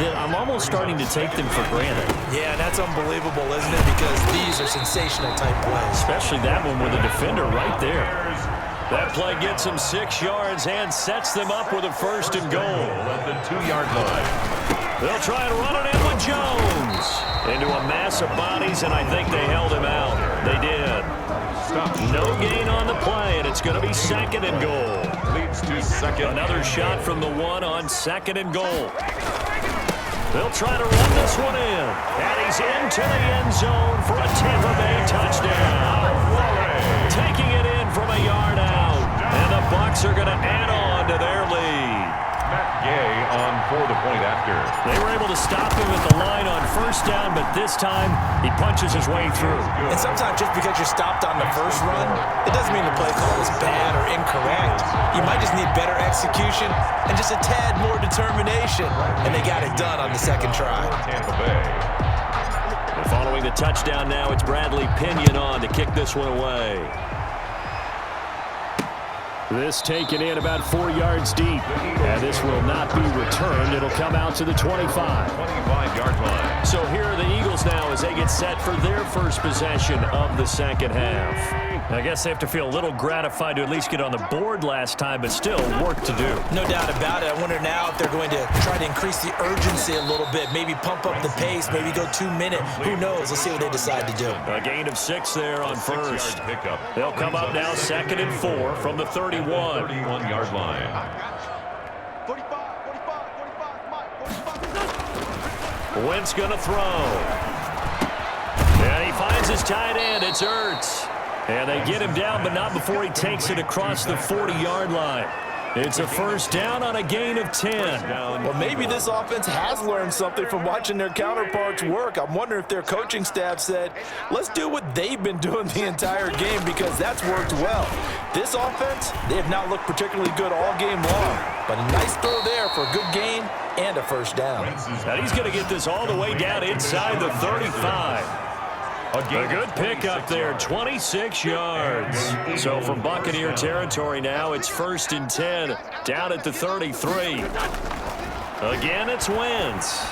that I'm almost starting to take them for granted.
Yeah, that's unbelievable, isn't it? Because these are sensational type plays.
Especially that one with the defender right there. That play gets them 6 yards and sets them up with a first and goal.
At the 2-yard line.
They'll try and run it in with Jones. Into a mass of bodies, and I think they held him out. They did. No gain on the play, and it's going to be second and goal.
Leads to second.
Another shot from the 1 on second and goal. They'll try to run this one in. And he's into the end zone for a Tampa Bay touchdown. Taking it in from a yard out. And the Bucs are going to add on to their lead.
Matt Gay on for the point after.
They were able to stop him at the line on first down, but this time he punches his way through.
And sometimes just because you're stopped on the first run, it doesn't mean the play call is bad or incorrect. You might just need better execution and just a tad more determination. And they got it done on the second try.
Tampa Bay.
Following the touchdown now, it's Bradley Pinion on to kick this one away.
This taken in about 4 yards deep. And this will not be returned. It'll come out to the 25.
25-yard line.
So here are the Eagles now as they get set for their first possession of the second half. I guess they have to feel a little gratified to at least get on the board last time, but still work to do.
No doubt about it. I wonder now if they're going to try to increase the urgency a little bit, maybe pump up the pace, maybe go 2 minute. Who knows? Let's see what they decide to do.
A gain of 6 there on first.
6-yard pickup.
They'll come up now second and 4 from the 31.
31-yard line.
Wentz going to throw. And he finds his tight end. It's Ertz. And they get him down, but not before he takes it across the 40-yard line. It's a first down on a gain of 10.
Well, maybe this offense has learned something from watching their counterparts work. I'm wondering if their coaching staff said, let's do what they've been doing the entire game because that's worked well. This offense, they have not looked particularly good all game long. But a nice throw there for a good gain and a first down.
And he's going to get this all the way down inside the 35. A good pickup there, 26 yards. So from Buccaneer territory now, it's first and 10, down at the 33. Again, it's Wentz.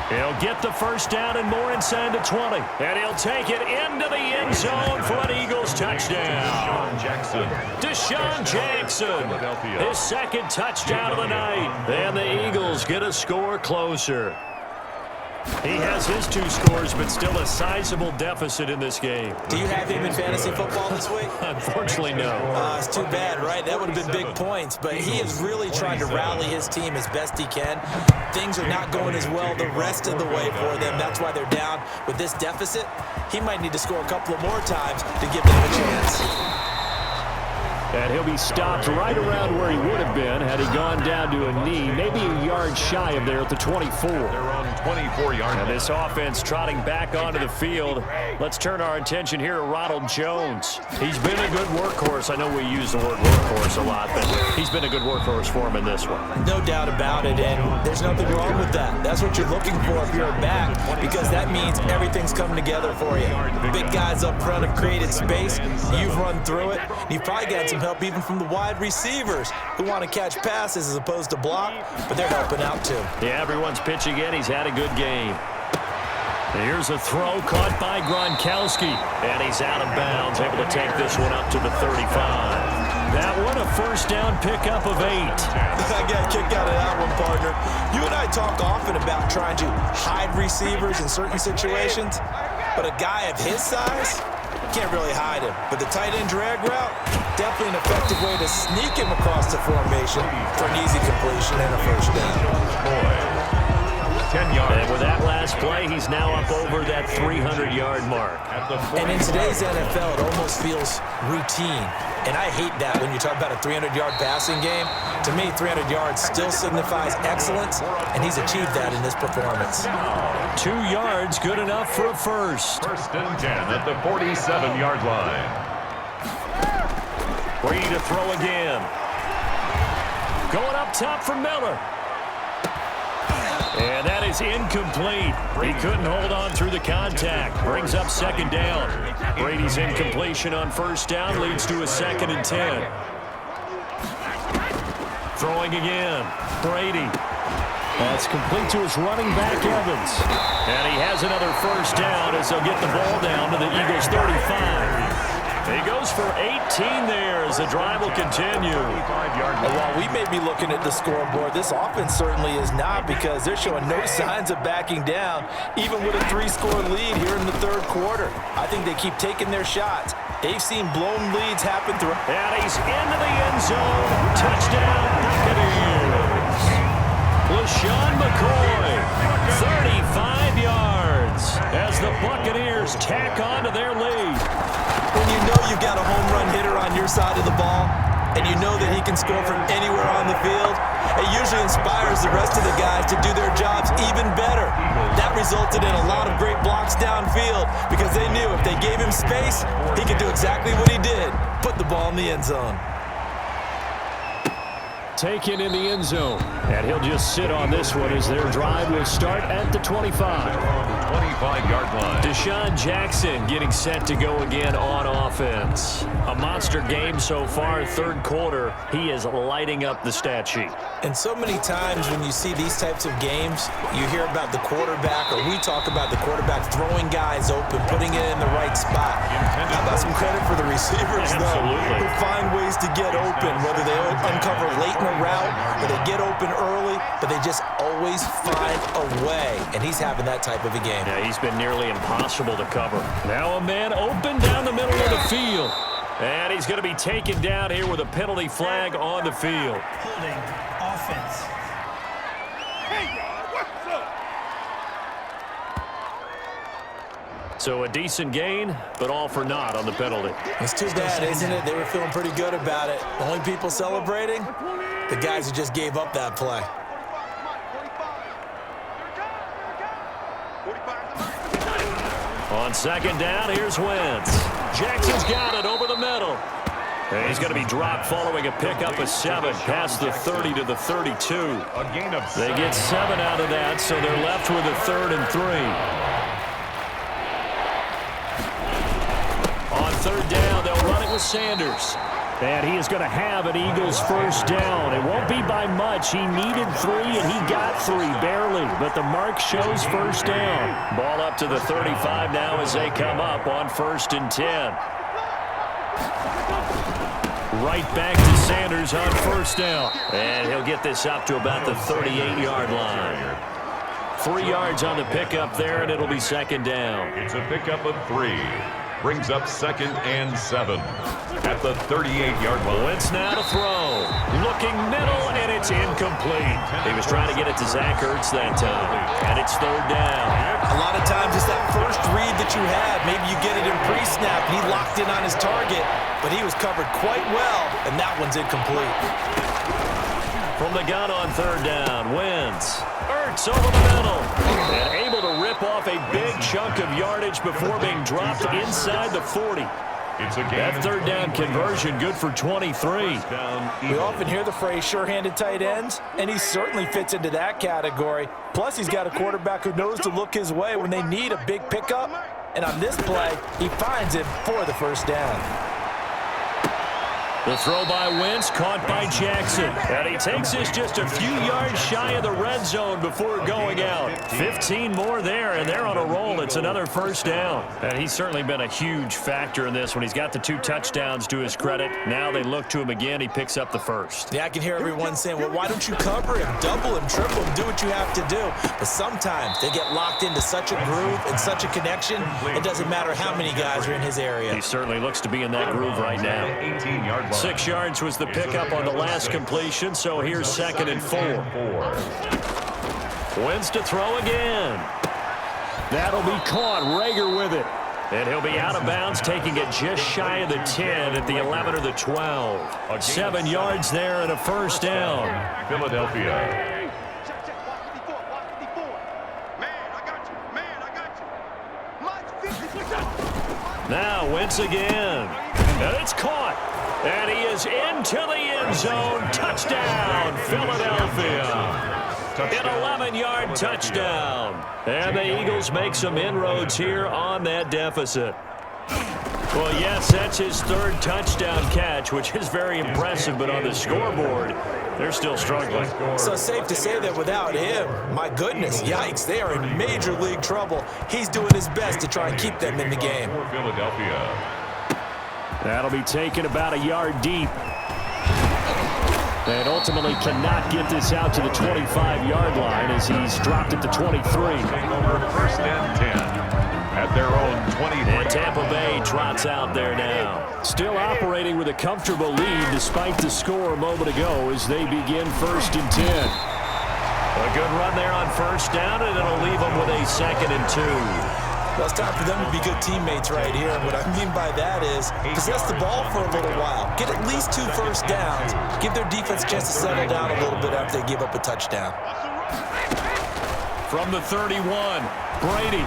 He'll get the first down and more inside the 20. And he'll take it into the end zone for an Eagles touchdown. Deshaun Jackson, his second touchdown of the night. And the Eagles get a score closer. He has his 2 scores, but still a sizable deficit in this game.
Do you have him in fantasy football this week?
Unfortunately, no.
It's too bad, right? That would have been big points, but he is really trying to rally his team as best he can. Things are not going as well the rest of the way for them. That's why they're down with this deficit. He might need to score a couple of more times to give them a chance.
And he'll be stopped right around where he would have been had he gone down to a knee, maybe a yard shy of there at the 24.
They're on 24-yard.
And this offense trotting back onto the field. Let's turn our attention here to Ronald Jones. He's been a good workhorse. I know we use the word workhorse a lot, but he's been a good workhorse for him in this one.
No doubt about it, and there's nothing wrong with that. That's what you're looking for if you're a back, because that means everything's coming together for you. Big guys up front have created space. You've run through it. You've probably got some help even from the wide receivers who want to catch passes as opposed to block, but they're helping out too.
Yeah, everyone's pitching in. He's had a good game. Here's a throw caught by Gronkowski, and he's out of bounds, able to take this one up to the 35. That one a first down pickup of 8.
I got a kick out of that one, partner. You and I talk often about trying to hide receivers in certain situations, but a guy of his size, can't really hide him. But the tight end drag route, definitely an effective way to sneak him across the formation for an easy completion and a first down.
10 yards.
And with that last play, he's now up over that 300-yard mark.
And in today's NFL, it almost feels routine. And I hate that when you talk about a 300-yard passing game. To me, 300 yards still signifies excellence, and he's achieved that in this performance.
2 yards, good enough for a first.
First and 10 at the 47-yard line.
Brady to throw again. Going up top for Miller. And that is incomplete. He couldn't hold on through the contact. Brings up second down. Brady's incompletion on first down leads to a 2nd and 10. Throwing again. Brady. That's complete to his running back, Evans. And he has another first down as they'll get the ball down to the Eagles' 35. He goes for 18 there as the drive will continue.
While we may be looking at the scoreboard, this offense certainly is not, because they're showing no signs of backing down, even with a 3-score lead here in the third quarter. I think they keep taking their shots. They've seen blown leads happen through.
And he's into the end zone. Touchdown, Buccaneers. LaShawn McCoy, 35 yards as the Buccaneers tack on to their lead.
When you know you've got a home run hitter on your side of the ball, and you know that he can score from anywhere on the field, it usually inspires the rest of the guys to do their jobs even better. That resulted in a lot of great blocks downfield, because they knew if they gave him space, he could do exactly what he did, put the ball in the end zone.
Taken in the end zone. And he'll just sit on this one as their drive will start at the 25.
25-yard line.
Deshaun Jackson getting set to go again on offense. A monster game so far, third quarter. He is lighting up the stat sheet.
And so many times when you see these types of games, you hear about the quarterback, or we talk about the quarterback throwing guys open, putting it in the right spot. How about some credit for the receivers, though, who find ways to get open, whether they uncover late in a route or they get open early, but they just always find a way. And he's having that type of a game.
Yeah, he's been nearly impossible to cover. Now a man open down the middle of the field. And he's going to be taken down here with a penalty flag on the field.
Holding offense.
Hey, what's up?
So a decent gain, but all for naught on the penalty.
It's too bad, isn't it? They were feeling pretty good about it. The only people celebrating, the guys who just gave up that play.
On second down, here's Wentz. Jackson's got it over the middle. And he's going to be dropped following a pickup of 7 past the 30 to the 32.
A gain of 7.
They get 7 out of that, so they're left with a 3rd and 3. On third down, they'll run it with Sanders. And he is going to have an Eagles first down. It won't be by much. He needed 3, and he got 3, barely. But the mark shows first down. Ball up to the 35 now as they come up on 1st and 10. Right back to Sanders on first down. And he'll get this up to about the 38-yard line. 3 yards on the pickup there, and it'll be second down.
It's a pickup of 3. Brings up 2nd and 7 at the 38-yard line.
Wentz now to throw. Looking middle, and it's incomplete. He was trying to get it to Zach Ertz that time. And it's third down.
A lot of times it's that first read that you have. Maybe you get it in pre-snap, and he locked in on his target, but he was covered quite well, and that one's incomplete.
From the gun on third down, Wentz. Ertz over the middle. And able to rip off a big chunk of yardage before being dropped inside the 40.
It's a gain.
That third down conversion good for 23.
We often hear the phrase sure-handed tight ends, and he certainly fits into that category. Plus, he's got a quarterback who knows to look his way when they need a big pickup. And on this play, he finds it for the first down.
The throw by Wentz, caught by Jackson. And he takes this just a few yards shy of the red zone before going out. 15 more there, and they're on a roll. It's another first down. And he's certainly been a huge factor in this when he's got the 2 touchdowns to his credit. Now they look to him again. He picks up the first.
Yeah, I can hear everyone saying, well, why don't you cover him, double him, triple him, do what you have to do. But sometimes they get locked into such a groove and such a connection, it doesn't matter how many guys are in his area.
He certainly looks to be in that groove right now.
18-yard line.
6 yards was the pickup on the last completion, so here's 2nd and 4. Wentz to throw again. That'll be caught. Rager with it. And he'll be out of bounds, taking it just shy of the 10 at the 11 or the 12. 7 yards there and a first down.
Philadelphia.
Now Wentz again. And it's caught. And he is into the end zone. Touchdown, Philadelphia. An 11-yard touchdown. And the Eagles make some inroads here on that deficit. Well, yes, that's his 3rd touchdown catch, which is very impressive, but on the scoreboard, they're still struggling.
So safe to say that without him, my goodness, yikes, they are in major league trouble. He's doing his best to try and keep them in the game.
Philadelphia.
That'll be taken about a yard deep. And ultimately cannot get this out to the 25-yard line as he's dropped it to 23.
Over 1st and 10 at their own 23.
And Tampa Bay trots out there now. Still operating with a comfortable lead despite the score a moment ago as they begin 1st and 10. A good run there on 1st down, and it'll leave them with a 2nd and 2.
Well, it's time for them to be good teammates right here. And what I mean by that is possess the ball for a little while. Get at least 2 first downs. Give their defense a chance to settle down a little bit after they give up a touchdown.
From the 31, Brady.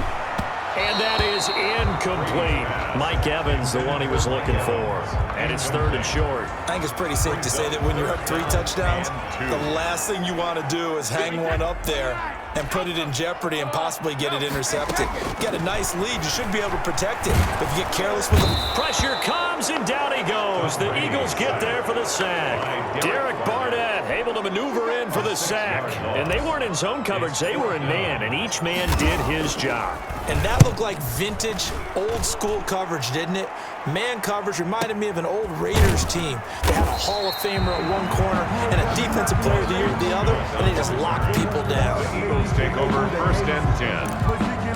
And that is incomplete. Mike Evans, the one he was looking for. And it's 3rd and short.
I think it's pretty safe to say that when you're up 3 touchdowns, the last thing you want to do is hang one up there and put it in jeopardy and possibly get it intercepted. You got a nice lead. You should be able to protect it. But if you get careless with it.
Pressure comes, and down he goes. The Eagles get there for the sack. Derek Barnett able to maneuver in for the sack. And they weren't in zone coverage. They were in man, and each man did his job.
And that looked like vintage, old-school coverage, didn't it? Man coverage reminded me of an old Raiders team. They had a Hall of Famer at one corner and a defensive player of the year at the other, and they just locked people down.
Eagles take over 1st and 10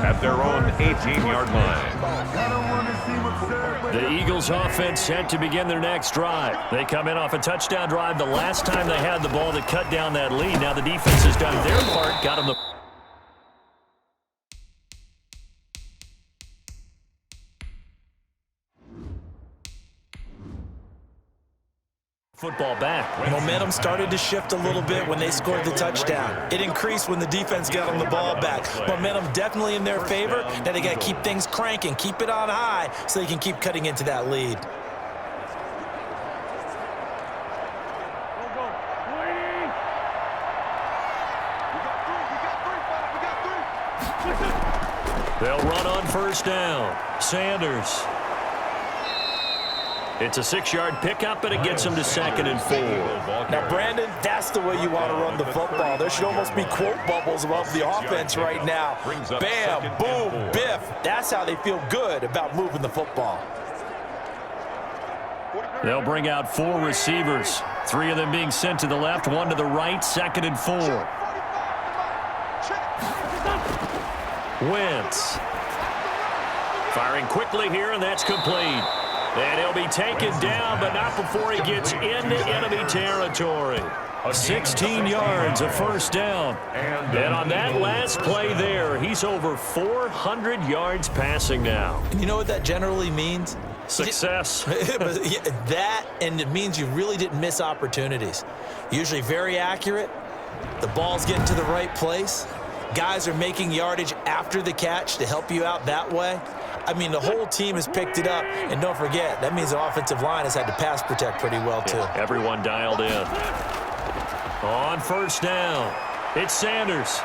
at their own 18-yard line.
The Eagles offense set to begin their next drive. They come in off a touchdown drive the last time they had the ball that cut down that lead. Now the defense has done their part, got them the football back.
Momentum started to shift a little bit when they scored the touchdown. It increased when the defense got them the ball back. Momentum definitely in their favor. Now they got to keep things cranking, keep it on high so they can keep cutting into that lead.
They'll run on 1st down. Sanders. It's a 6-yard pickup, and it gets him to 2nd and 4.
Now, Brandon, that's the way you want to run the football. There should almost be quote bubbles above the offense right now. Bam, boom, biff. That's how they feel good about moving the football.
They'll bring out 4 receivers, 3 of them being sent to the left, 1 to the right, 2nd and 4. Wentz. Firing quickly here, and that's complete. And he'll be taken down, but not before he gets into enemy territory. 16 yards, a 1st down. And on that last play there, he's over 400 yards passing now.
And you know what that generally means?
Success.
That, and it means you really didn't miss opportunities. Usually very accurate. The ball's getting to the right place. Guys are making yardage after the catch to help you out that way. I mean, the whole team has picked it up. And don't forget, that means the offensive line has had to pass protect pretty well, too.
Yeah, everyone dialed in. On 1st down, it's Sanders.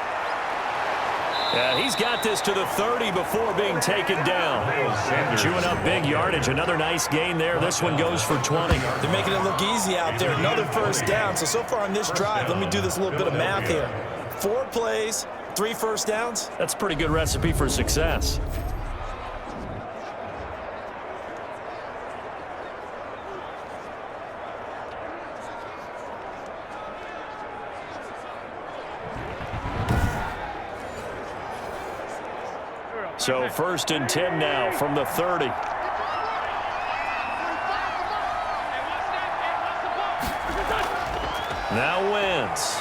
He's got this to the 30 before being taken down. Chewing up big yardage. Another nice gain there. This one goes for 20.
They're making it look easy out there. Another 1st down. So far on this drive, let me do this little bit of math here. 4 plays, 3 1st downs.
That's a pretty good recipe for success. So 1st and 10 now from the 30. Now Wentz.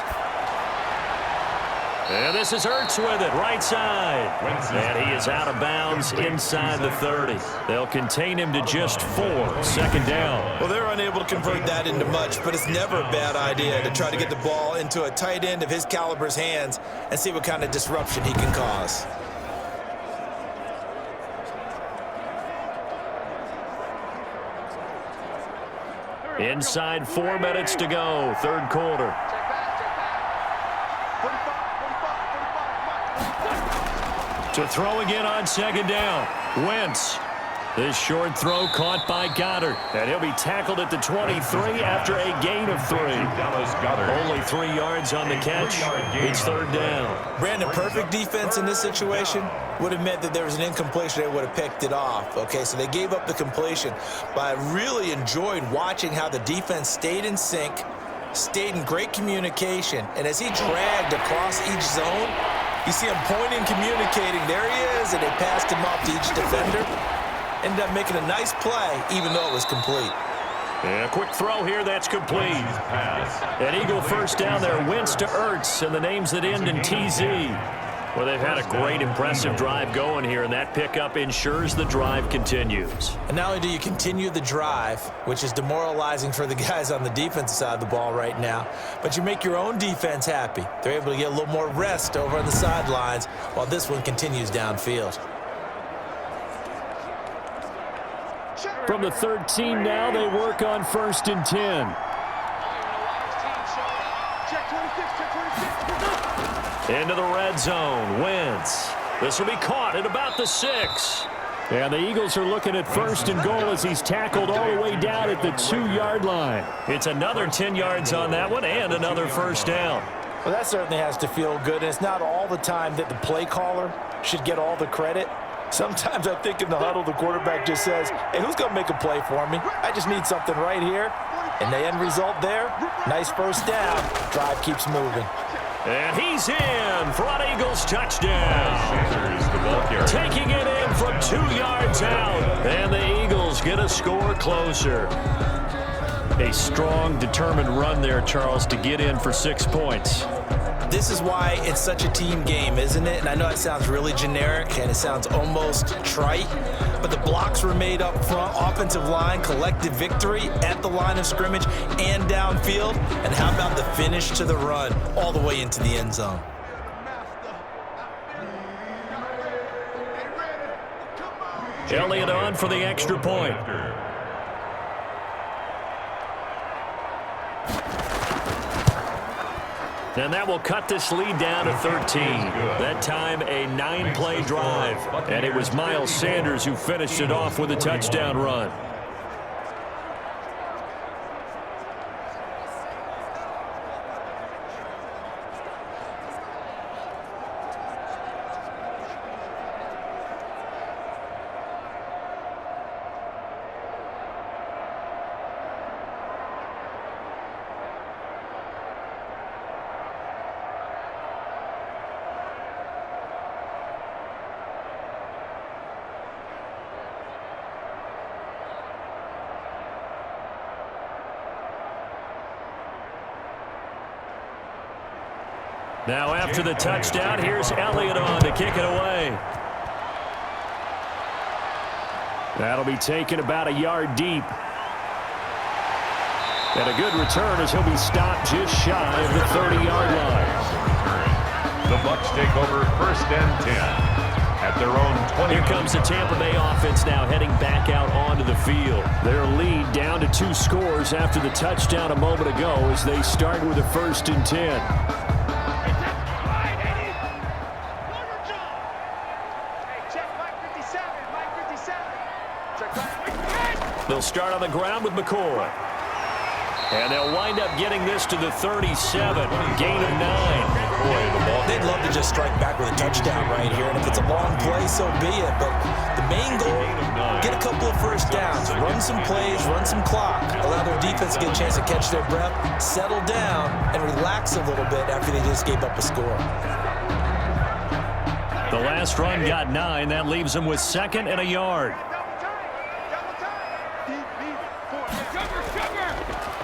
And this is Ertz with it, right side. And he is out of bounds inside the 30. They'll contain him to just 4, second down.
Well, they're unable to convert that into much, but it's never a bad idea to try to get the ball into a tight end of his caliber's hands and see what kind of disruption he can cause.
Inside 4 minutes to go, third quarter. To throw again on second down. Wentz. This short throw caught by Goddard. And he'll be tackled at the 23 after a gain of 3. Only 3 yards on the catch. It's third down.
Brandon, perfect defense in this situation would have meant that there was an incompletion. They would have picked it off. Okay, so they gave up the completion. But I really enjoyed watching how the defense stayed in sync, stayed in great communication. And as he dragged across each zone, you see him pointing, communicating. There he is, and they passed him off to each defender. Ended up making a nice play, even though it was complete.
Yeah, quick throw here, that's complete. An Eagle first down there, Wentz to Ertz, and the names that end in TZ. Well, they've had a great, impressive drive going here, and that pickup ensures the drive continues.
And not only do you continue the drive, which is demoralizing for the guys on the defensive side of the ball right now, but you make your own defense happy. They're able to get a little more rest over on the sidelines while this one continues downfield.
From the 13 now, they work on 1st and 10. Into the red zone, Wentz. This will be caught at about the 6. And the Eagles are looking at 1st and goal as he's tackled all the way down at the 2-yard line. It's another 10 yards on that one and another first down.
Well, that certainly has to feel good. And it's not all the time that the play caller should get all the credit. Sometimes I think in the huddle, the quarterback just says, hey, who's going to make a play for me? I just need something right here. And the end result there, nice first down. Drive keeps moving.
And he's in for an Eagles touchdown. Taking it in from 2 yards out. And the Eagles get a score closer. A strong, determined run there, Charles, to get in for 6 points.
This is why it's such a team game, isn't it? And I know it sounds really generic and it sounds almost trite, but the blocks were made up front, offensive line, collective victory at the line of scrimmage and downfield. And how about the finish to the run all the way into the end zone?
Elliott on for the extra point. And that will cut this lead down to 13. That time a 9-play drive. And it was Miles Sanders who finished it off with a touchdown run. Now after the touchdown, here's Elliott on to kick it away. That'll be taken about a yard deep. And a good return as he'll be stopped just shy of the 30-yard line.
The Bucs take over 1st and 10 at their own 20.
Here comes the Tampa Bay offense now heading back out onto the field. Their lead down to 2 scores after the touchdown a moment ago as they start with a 1st and 10. They'll start on the ground with McCoy. And they'll wind up getting this to the 37. Gain of 9.
They'd love to just strike back with a touchdown right here. And if it's a long play, so be it. But the main goal, get a couple of first downs. Run some plays, run some clock. Allow their defense to get a chance to catch their breath, settle down, and relax a little bit after they just gave up a score.
The last run got 9. That leaves them with 2nd and a yard.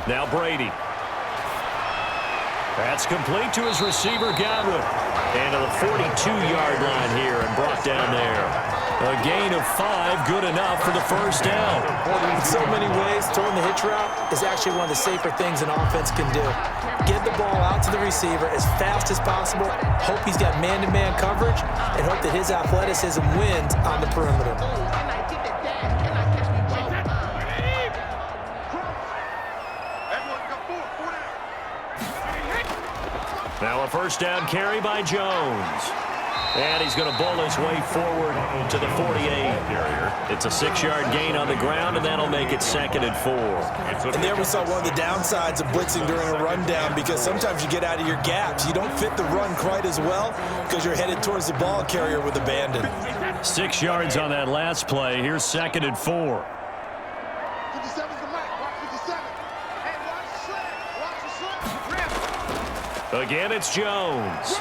Now Brady. That's complete to his receiver, Godwin. And to the 42-yard line here and brought down there. A gain of 5, good enough for the first down.
In so many ways, throwing the hitch route is actually one of the safer things an offense can do. Get the ball out to the receiver as fast as possible, hope he's got man-to-man coverage, and hope that his athleticism wins on the perimeter.
Now a first down carry by Jones. And he's going to bowl his way forward to the 48. It's a 6-yard gain on the ground, and that'll make it 2nd and 4.
And there we saw one of the downsides of blitzing during a rundown, because sometimes you get out of your gaps. You don't fit the run quite as well because you're headed towards the ball carrier with abandon.
6 yards on that last play. Here's 2nd and 4.
57's the mic. Watch 57. Hey, watch the slant. Watch the slant.
Again, it's Jones.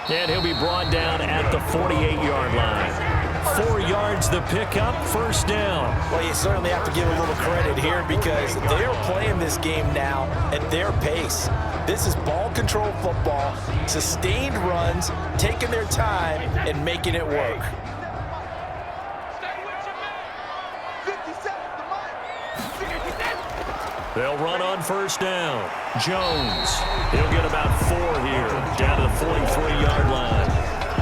And he'll be brought down at the 48-yard line. 4 yards the pickup, first down.
Well, you certainly have to give a little credit here because they're playing this game now at their pace. This is ball control football, sustained runs, taking their time, and making it work.
They'll run on first down. Jones, he'll get about 4 here, down to the 43-yard line.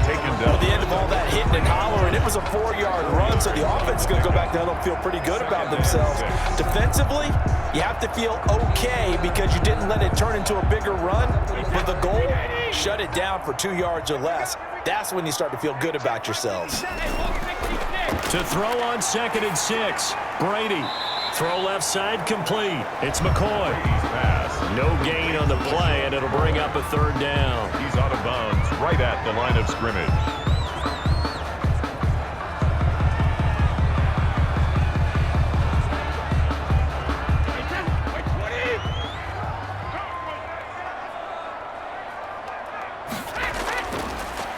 At the end of all that hitting and hollering, it was a 4-yard run, so the offense is going to go back down and feel pretty good about themselves. Defensively, you have to feel okay because you didn't let it turn into a bigger run, but the goal, shut it down for 2 yards or less. That's when you start to feel good about yourselves.
To throw on 2nd and 6, Brady. Throw left side complete. It's McCoy. No gain on the play, and it'll bring up a 3rd down.
He's out of bounds right at the line of scrimmage.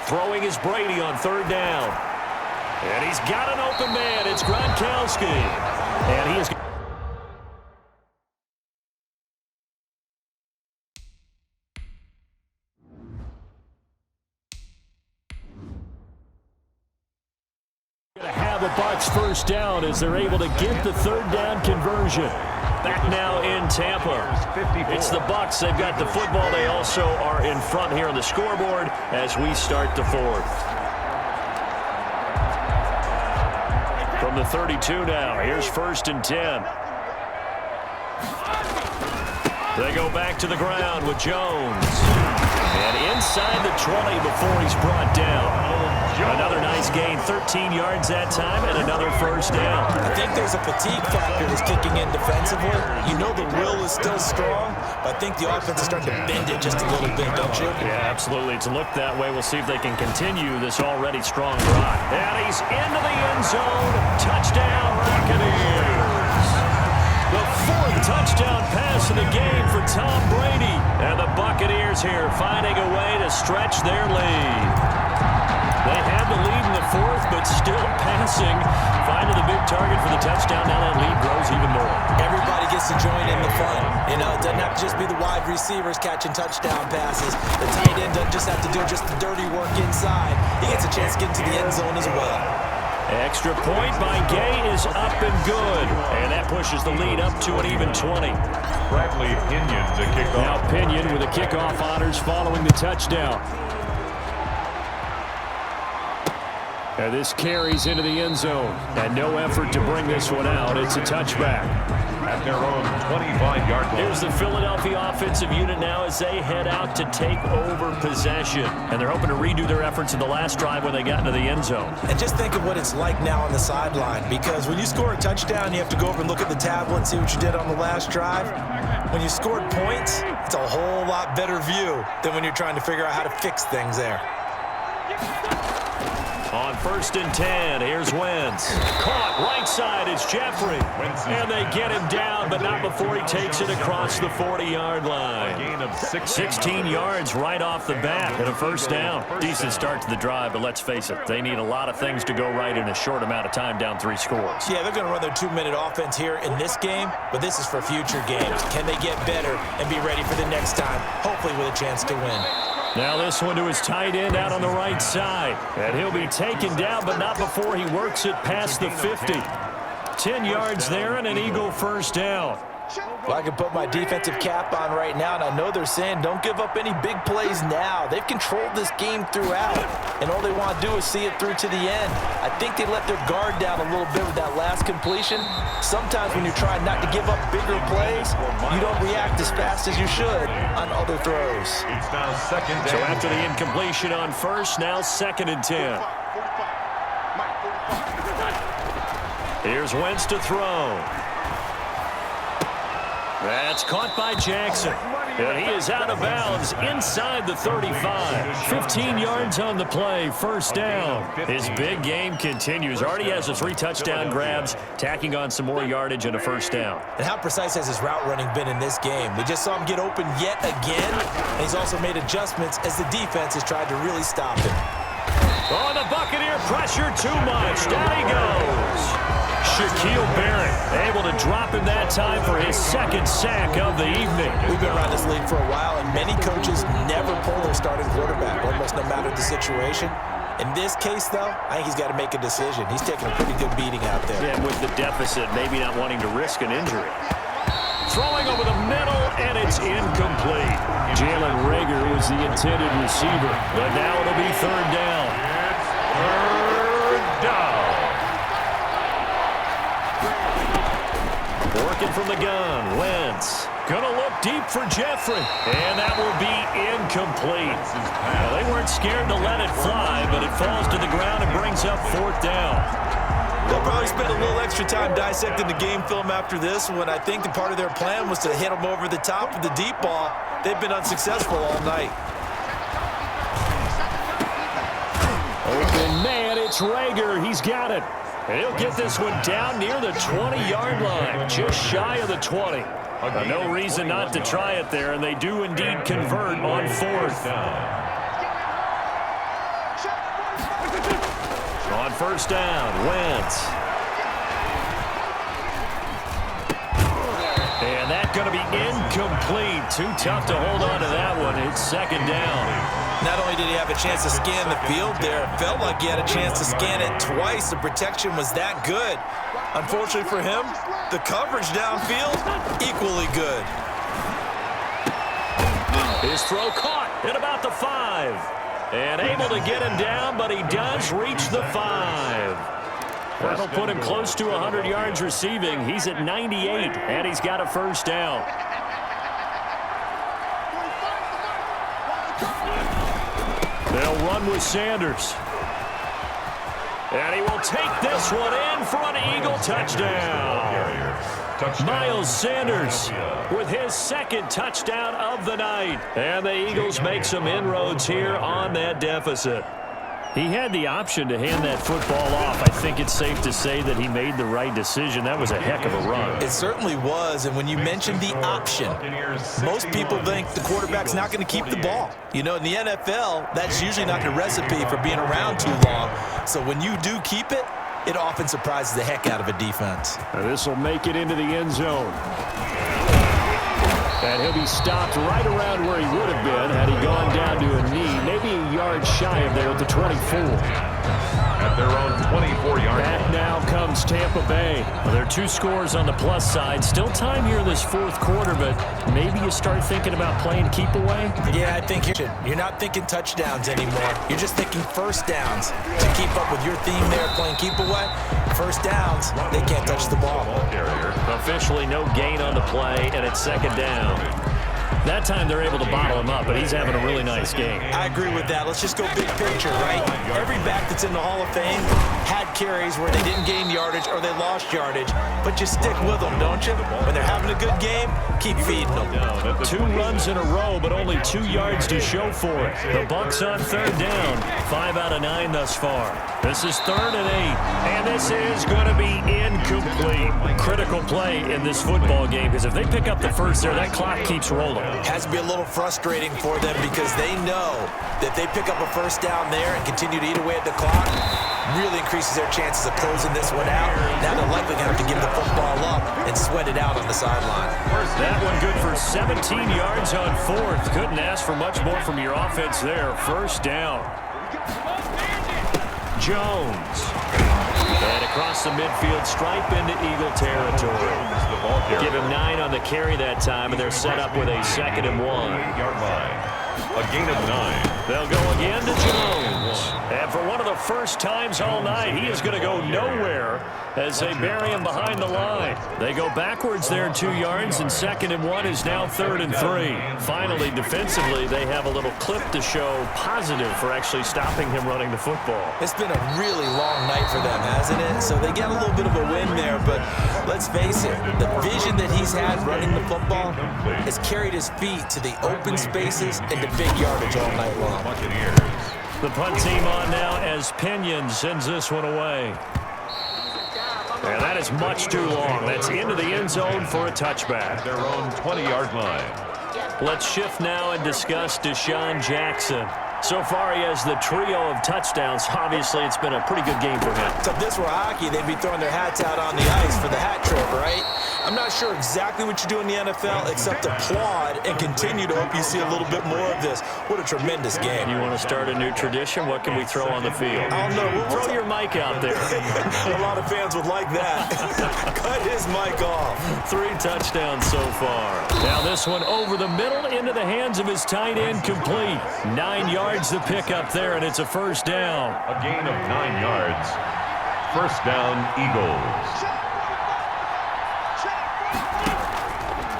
Throwing is Brady on 3rd down. And he's got an open man. It's Gronkowski. And he is... going to have a Bucs first down as they're able to get the 3rd down conversion. Back now in Tampa. It's the Bucs. They've got the football. They also are in front here on the scoreboard as we start the 4th. From the 32 now. Here's 1st and 10. They go back to the ground with Jones. And inside the 20 before he's brought down. Another nice gain, 13 yards that time, and another first down.
I think there's a fatigue factor that's kicking in defensively. You know the will is still strong, but I think the offense is starting to bend it just a little bit, don't you?
Yeah, absolutely. It's looked that way. We'll see if they can continue this already strong drive. And he's into the end zone. Touchdown, Buccaneers. The 4th touchdown pass of the game for Tom Brady. And the Buccaneers here finding a way to stretch their lead. They had the lead in the 4th, but still passing. Finding the big target for the touchdown. Now that lead grows even more.
Everybody gets to join in the fun. You know, it doesn't have to just be the wide receivers catching touchdown passes. The tight end doesn't just have to do just the dirty work inside. He gets a chance to get into the end zone as well.
Extra point by Gay is up and good. And that pushes the lead up to an even 20.
Bradley Pinion to kick off.
Now Pinion with the kickoff honors following the touchdown. And this carries into the end zone. And no effort to bring this one out. It's a touchback.
At their own 25-yard line.
Here's the Philadelphia offensive unit now as they head out to take over possession. And they're hoping to redo their efforts in the last drive when they got into the end zone.
And just think of what it's like now on the sideline, because when you score a touchdown, you have to go over and look at the tablet and see what you did on the last drive. When you scored points, it's a whole lot better view than when you're trying to figure out how to fix things there.
On 1st and 10, here's Wentz. Caught right side, it's Jeffrey. And they get him down, but not before he takes it across the 40-yard line. 16 yards right off the bat and a first down. Decent start to the drive, but let's face it, they need a lot of things to go right in a short amount of time, down 3 scores.
Yeah, they're going to run their 2-minute offense here in this game, but this is for future games. Can they get better and be ready for the next time, hopefully with a chance to win?
Now this one to his tight end out on the right side. And he'll be taken down, but not before he works it past the 50. 10 yards there and an Eagle first down.
Well, I can put my defensive cap on right now, and I know they're saying don't give up any big plays now. They've controlled this game throughout, and all they want to do is see it through to the end. I think they let their guard down a little bit with that last completion. Sometimes when you're trying not to give up bigger plays, you don't react as fast as you should on other throws.
It's now second
So
down.
after the incompletion on first, now 2nd and 10. Here's Wentz to throw. That's caught by Jackson. And he is out of bounds inside the 35. 15 yards on the play, first down. His big game continues. Already has the 3 touchdown grabs, tacking on some more yardage and a first down.
And how precise has his route running been in this game? We just saw him get open yet again, and he's also made adjustments as the defense has tried to really stop him.
Oh, the Buccaneer pressure too much. Down he goes. Shaquille Barrett able to drop him that time for his 2nd sack of the evening.
We've been around this league for a while, and many coaches never pull their starting quarterback, almost no matter the situation. In this case, though, I think he's got to make a decision. He's taking a pretty good beating out there.
Yeah, with the deficit, maybe not wanting to risk an injury. Throwing over the middle, and it's incomplete. Jalen Reagor was the intended receiver, but now it'll be 3rd down.
Third down.
Working from the gun, Wentz. Gonna look deep for Jeffrey. And that will be incomplete. Well, they weren't scared to let it fly, but it falls to the ground and brings up 4th down.
They'll probably spend a little extra time dissecting the game film after this when I think the part of their plan was to hit them over the top of the deep ball. They've been unsuccessful all night.
Open man, it's Reagor. He's got it. And he'll get this one down near the 20-yard line, just shy of the 20. No reason not to try it there, and they do indeed convert on 4th. On 1st down, Wentz. And that's going to be incomplete. Too tough to hold on to that one. It's 2nd down.
Not only did he have a chance to scan the field there, it felt like he had a chance to scan it twice. The protection was that good. Unfortunately for him, the coverage downfield, equally good.
His throw caught at about the 5. And able to get him down, but he does reach the 5. That'll put him close to 100 yards receiving. He's at 98, and he's got a first down. They'll run with Sanders. And he will take this one in for an Eagle touchdown. Miles Sanders with his 2nd touchdown of the night. And the Eagles make some inroads here on that deficit. He had the option to hand that football off. I think it's safe to say that he made the right decision. That was a heck of a run.
It certainly was, and when you mentioned the option, most people think the quarterback's not going to keep the ball. You know, in the NFL, that's usually not the recipe for being around too long. So when you do keep it, it often surprises the heck out of a defense.
This will make it into the end zone. And he'll be stopped right around where he would have been had he gone down to a knee, maybe a yard shy of there at the 24.
At their own 24-yard
Back
line.
now comes Tampa Bay. Well, there are 2 scores on the plus side. Still time here this 4th quarter, but maybe you start thinking about playing keep away?
Yeah, I think you're not thinking touchdowns anymore. You're just thinking first downs. To keep up with your theme there, playing keep away, first downs, they can't touch the ball.
Officially no gain on the play, and it's 2nd down. That time they're able to bottle him up, but he's having a really nice game.
I agree with that. Let's just go big picture, right? Every back that's in the Hall of Fame had carries where they didn't gain yardage or they lost yardage, but you stick with them, don't you? When they're having a good game, keep feeding them.
2 runs in a row, but only 2 yards to show for it. The Bucs on 3rd down. 5 out of 9 thus far. This is 3rd and 8, and this is going to be incomplete. Critical play in this football game, because if they pick up the first there, that clock keeps rolling.
Has to be a little frustrating for them because they know that they pick up a first down there and continue to eat away at the clock, really increases their chances of closing this one out. Now they're likely going to have to give the football up and sweat it out on the sideline.
That one good for 17 yards on 4th. Couldn't ask for much more from your offense there. First down. Jones. And across the midfield stripe into Eagle territory. Give him 9 on the carry that time, and they're set up with a 2nd and 1.
A gain of 9.
They'll go again to Jones. And for one of the first times all night, he is going to go nowhere as they bury him behind the line. They go backwards there 2 yards, and 2nd and 1 is now 3rd and 3. Finally, defensively, they have a little clip to show positive for actually stopping him running the football.
It's been a really long night for them, hasn't it? So they got a little bit of a win there, but let's face it, the vision that he's had running the football has carried his feet to the open spaces and to big yardage all night long.
The punt team on now as Pinion sends this one away. And that is much too long. That's into the end zone for a touchback.
Their own 20-yard line.
Let's shift now and discuss Deshaun Jackson. So far, he has the trio of touchdowns. Obviously, it's been a pretty good game for him.
So if this were hockey, they'd be throwing their hats out on the ice for the hat trick, right? I'm not sure exactly what you do in the NFL except applaud and continue to hope you see a little bit more of this. What a tremendous game.
You want to start a new tradition? What can we throw on the field?
I don't know. We'll
Throw your mic out there.
A lot of fans would like that. Cut his mic off.
3 touchdowns so far. Now this one over the middle into the hands of his tight end, complete. 9 yards to pick up there, and it's a first down.
A gain of 9 yards. First down, Eagles.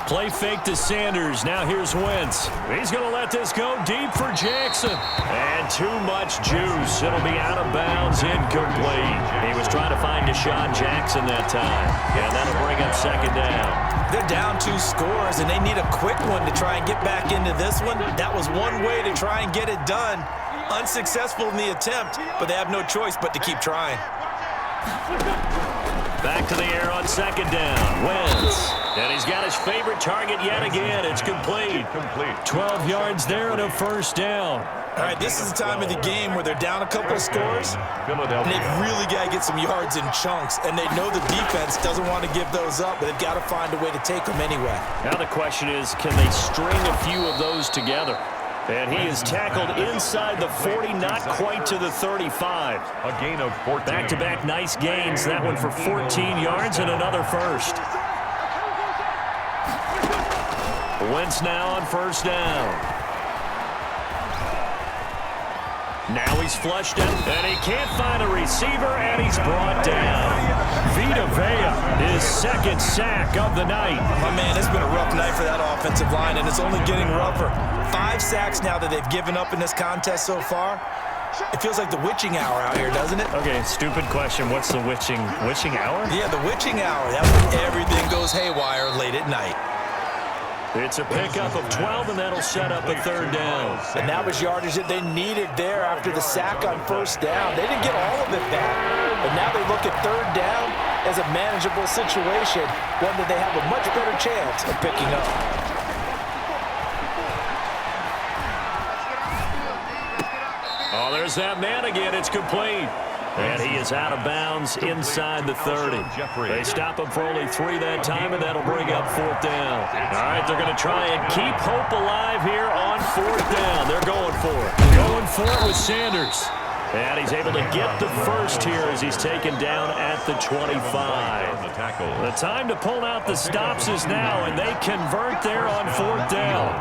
Play fake to Sanders. Now here's Wentz. He's going to let this go deep for Jackson. And too much juice. It'll be out of bounds, incomplete. He was trying to find Deshaun Jackson that time. And that'll bring up 2nd down.
They're down 2 scores, and they need a quick one to try and get back into this one. That was one way to try and get it done. Unsuccessful in the attempt, but they have no choice but to keep trying.
Back to the air on 2nd down. Wentz. And he's got his favorite target yet again. It's complete. 12 yards there and a first down.
All right, this is the time of the game where they're down a couple of scores, and they've really got to get some yards in chunks, and they know the defense doesn't want to give those up, but they've got to find a way to take them anyway.
Now the question is, can they string a few of those together? And he is tackled inside the 40, not quite to the 35.
A gain of 14.
Back-to-back nice gains. That one for 14 yards and another first. Wentz now on first down. Now he's flushed out, and he can't find a receiver, and he's brought down. Vita Vea, his 2nd sack of the night.
Oh, man, it's been a rough night for that offensive line, and it's only getting rougher. 5 sacks now that they've given up in this contest so far. It feels like the witching hour out here, doesn't it?
Okay, stupid question. What's the witching hour?
Yeah, the witching hour. That's when everything goes haywire late at night.
It's a pickup of 12, and that'll set up a 3rd down.
And that was yardage that they needed there after the sack on first down. They didn't get all of it back, but now they look at 3rd down as a manageable situation, one that they have a much better chance of picking up.
Oh, there's that man again. It's complete. And he is out of bounds inside the 30. They stop him for only 3 that time, and that'll bring up 4th down. All right, they're going to try and keep hope alive here on 4th down. They're going for it. Going for it with Sanders. And he's able to get the first here as he's taken down at the 25. The time to pull out the stops is now, and they convert there on 4th down.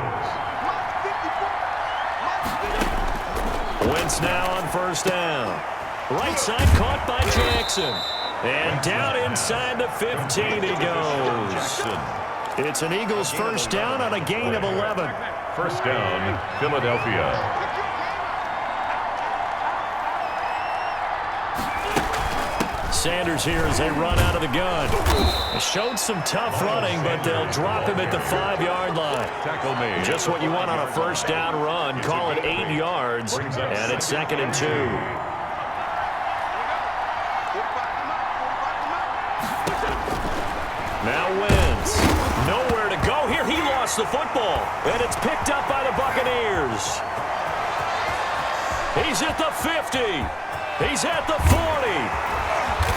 Wentz now on first down. Right side caught by Jackson. And down inside the 15 he goes. It's an Eagles first down on a gain of 11.
First down, Philadelphia.
Sanders here as they run out of the gun. They showed some tough running, but they'll drop him at the 5-yard line.
Tackle made.
Just what you want on a first down run. Call it 8 yards, and it's 2nd and 2. Now wins. Nowhere to go here. He lost the football, and it's picked up by the Buccaneers. He's at the 50. He's at the 40.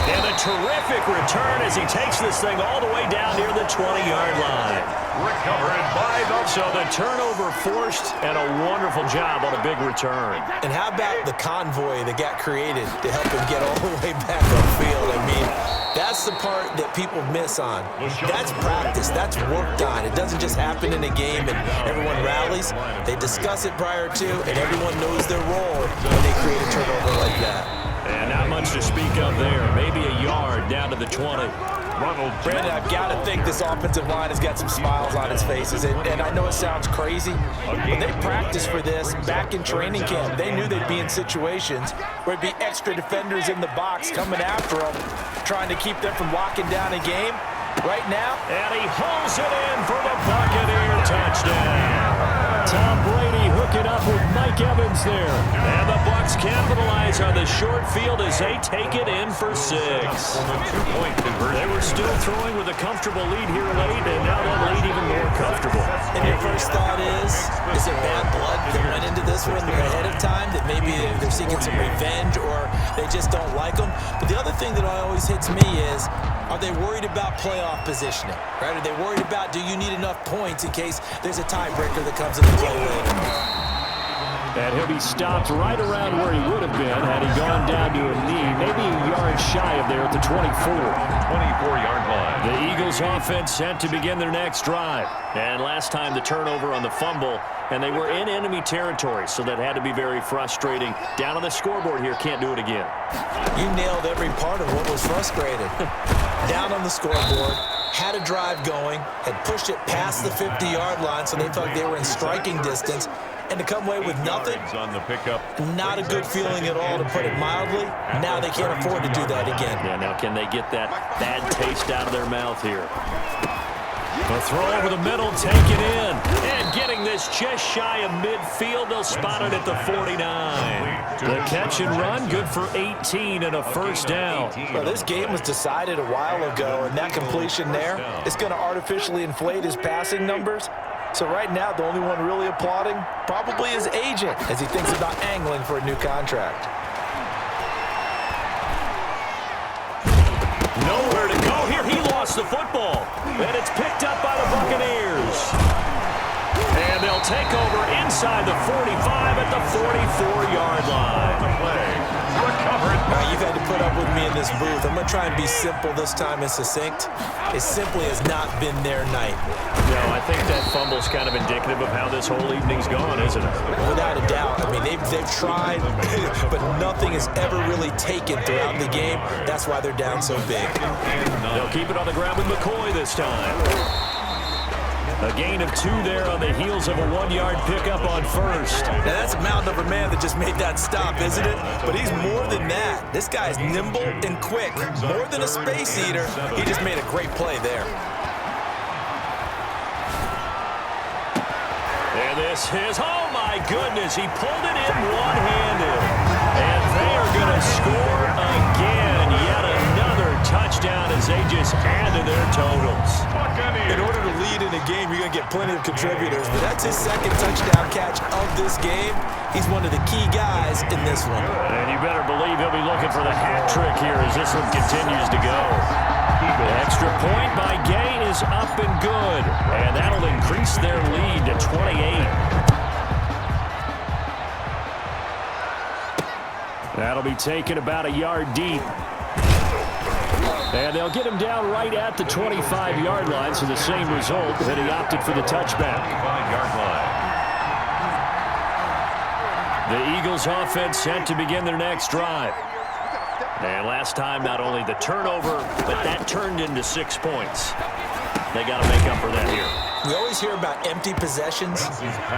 And a terrific return as he takes this thing all the way down near the 20-yard line.
Recovered by the...
So the turnover forced, and a wonderful job on a big return.
And how about the convoy that got created to help him get all the way back upfield? I mean, that's the part that people miss on. That's practice. That's worked on. It doesn't just happen in a game and everyone rallies. They discuss it prior to, and everyone knows their role when they create a turnover like that.
And not much to speak of there. Maybe a yard down to the 20.
Brandon, I've got to think this offensive line has got some smiles on its faces. And I know it sounds crazy, but they practiced for this back in training camp. They knew they'd be in situations where it'd be extra defenders in the box coming after them, trying to keep them from locking down a game. Right now,
and he hauls it in for the Buccaneer touchdown. Tom Brady hooking up with Mike Evans there. And the Bucs capitalize on the short field as they take it in for 6. They were still throwing with a comfortable lead here late, and now that lead even more comfortable.
And your first thought is it bad blood that went into this one ahead of time, that maybe they're seeking some revenge or they just don't like them? But the other thing that always hits me is, are they worried about playoff positioning? Right? Are they worried about, do you need enough points in case there's a tiebreaker that comes into play later?
And he'll be stopped right around where he would have been had he gone down to a knee, maybe a yard shy of there at the 24.
24-yard line.
The Eagles offense set to begin their next drive. And last time the turnover on the fumble, and they were in enemy territory, so that had to be very frustrating. Down on the scoreboard here, can't do it again.
You nailed every part of what was frustrating. Down on the scoreboard, had a drive going, had pushed it past the 50-yard line, so they thought they were in striking distance. And to come away with nothing,
on the pickup.
Not a good feeling at all, to put it mildly. Now they can't afford to do that again.
Yeah, now can they get that bad taste out of their mouth here? The throw over the middle, taken in. And getting this just shy of midfield, they'll spot it at the 49. The catch and run, good for 18 and a first down.
Well, this game was decided a while ago, and that completion there is going to artificially inflate his passing numbers. So right now, the only one really applauding probably his agent as he thinks about angling for a new contract.
Nowhere to go here. He lost the football. And it's picked up by the Buccaneers. And they'll take over inside the 45 at the 44-yard line.
Recovered.
Now, you've had to put up with me in this booth. I'm going to try and be simple this time and succinct. It simply has not been their night.
No, I think that fumble's kind of indicative of how this whole evening's gone, isn't it?
Without a doubt. I mean, they've tried, but nothing is ever really taken throughout the game. That's why they're down so big.
They'll keep it on the ground with McCoy this time. A gain of 2 there on the heels of a 1-yard pickup on first.
Now, that's a mountain of a man that just made that stop, isn't it? But he's more than that. This guy's nimble and quick. More than a space eater, he just made a great play there.
And this is, oh my goodness, he pulled it in one-handed. And they are going to score again. Yet another touchdown as they just add to their totals.
In order to lead in a game, you're going to get plenty of contributors, but that's his second touchdown catch of this game. He's one of the key guys in this one.
And you better believe he'll be looking for the hat trick here as this one continues to go. The extra point by Gay is up and good, and that'll increase their lead to 28. That'll be taken about a yard deep. And they'll get him down right at the 25-yard line, so the same result, that he opted for the touchback.
25-yard line.
The Eagles offense set to begin their next drive. And last time, not only the turnover, but that turned into 6 points. They got to make up for that here.
We always hear about empty possessions,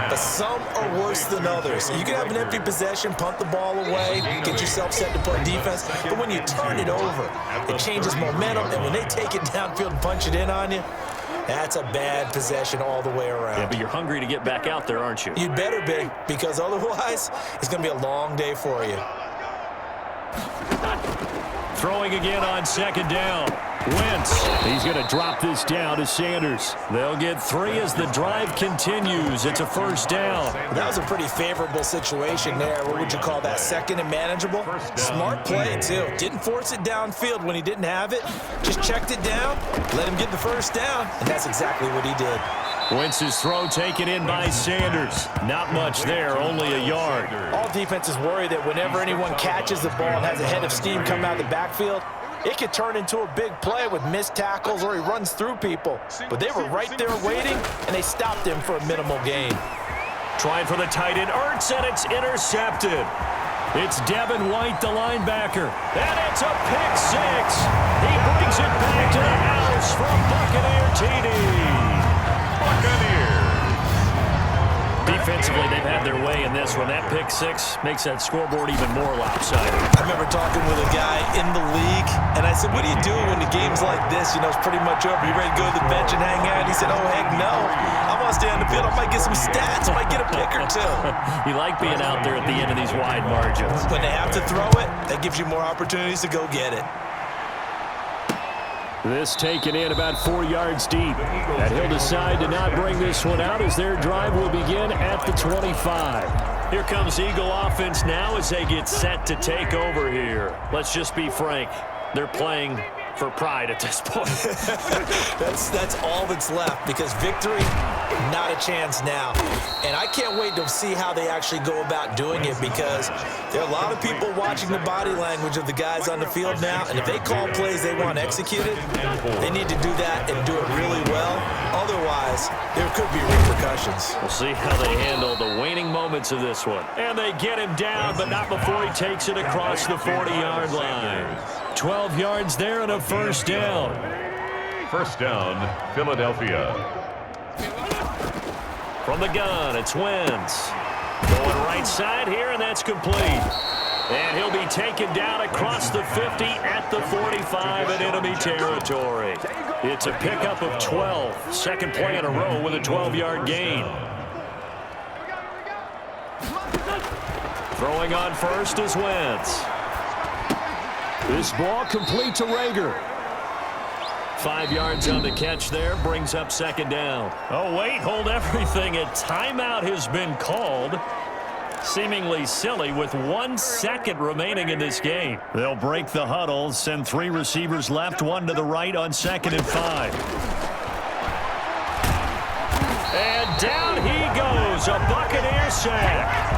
but some are worse than others. You can have an empty possession, punt the ball away, get yourself set to play defense, but when you turn it over, it changes momentum, and when they take it downfield and punch it in on you, that's a bad possession all the way around.
Yeah, but you're hungry to get back out there, aren't you?
You'd better be, because otherwise, it's going to be a long day for you.
Throwing again on second down. Wentz. He's going to drop this down to Sanders. They'll get 3 as the drive continues. It's a first down.
That was a pretty favorable situation there. What would you call that? Second and manageable? Smart play, too. Didn't force it downfield when he didn't have it. Just checked it down, let him get the first down, and that's exactly what he did.
Wentz's throw taken in by Sanders. Not much there, only a yard.
All defenses worry that whenever anyone catches the ball and has a head of steam come out of the backfield, it could turn into a big play with missed tackles or he runs through people. But they were right there waiting, and they stopped him for a minimal gain.
Trying for the tight end, Ertz, and it's intercepted. It's Devin White, the linebacker. And it's a pick 6. He brings it back to the house from Buccaneer TD. Buccaneers. Defensively, they've had their way in this one. That pick 6 makes that scoreboard even more lopsided.
I remember talking with a guy in the league, and I said, what do you do when the game's like this? You know, it's pretty much over. You ready to go to the bench and hang out? He said, oh, heck no. I want to stay on the field. I might get some stats. I might get a pick or two.
You like being out there at the end of these wide margins.
When they have to throw it, that gives you more opportunities to go get it.
This taken in about 4 yards deep. And he'll decide to not bring this one out as their drive will begin at the 25. Here comes Eagle offense now as they get set to take over here. Let's just be frank. They're playing for pride at this point.
That's all that's left, because victory, not a chance now. And I can't wait to see how they actually go about doing it, because there are a lot of people watching the body language of the guys on the field now, and if they call plays they want executed, they need to do that and do it really well. Otherwise, there could be repercussions.
We'll see how they handle the waning moments of this one. And they get him down, but not before he takes it across the 40-yard line. 12 yards there and a first down.
First down, Philadelphia.
From the gun, it's Wentz. Going right side here, and that's complete. And he'll be taken down across the 50 at the 45 in enemy territory. It's a pickup of 12. Second play in a row with a 12-yard gain. Throwing on first is Wentz. This ball complete to Rager. 5 yards on the catch there, brings up second down. Oh, wait, hold everything. A timeout has been called. Seemingly silly with 1 second remaining in this game. They'll break the huddle, send 3 receivers left, 1 to the right on 2nd and 5. And down he goes, a Buccaneer sack.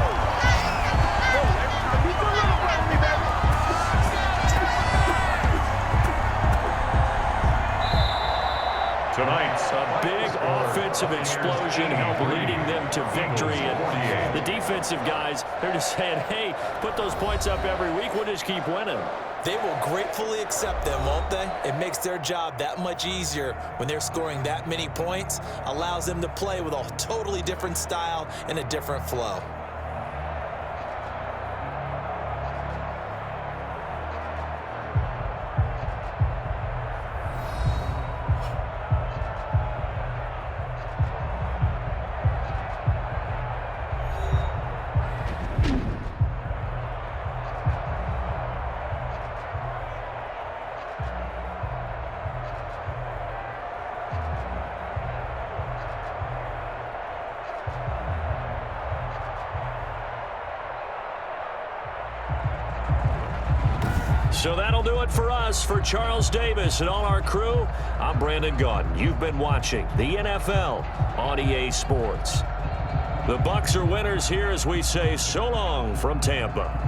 Tonight's a big offensive explosion helped leading them to victory. And the defensive guys, they're just saying, hey, put those points up every week. We'll just keep winning.
They will gratefully accept them, won't they? It makes their job that much easier when they're scoring that many points. Allows them to play with a totally different style and a different flow.
So that'll do it for us. For Charles Davis and all our crew, I'm Brandon Gaudin. You've been watching the NFL on EA Sports. The Bucs are winners here as we say so long from Tampa.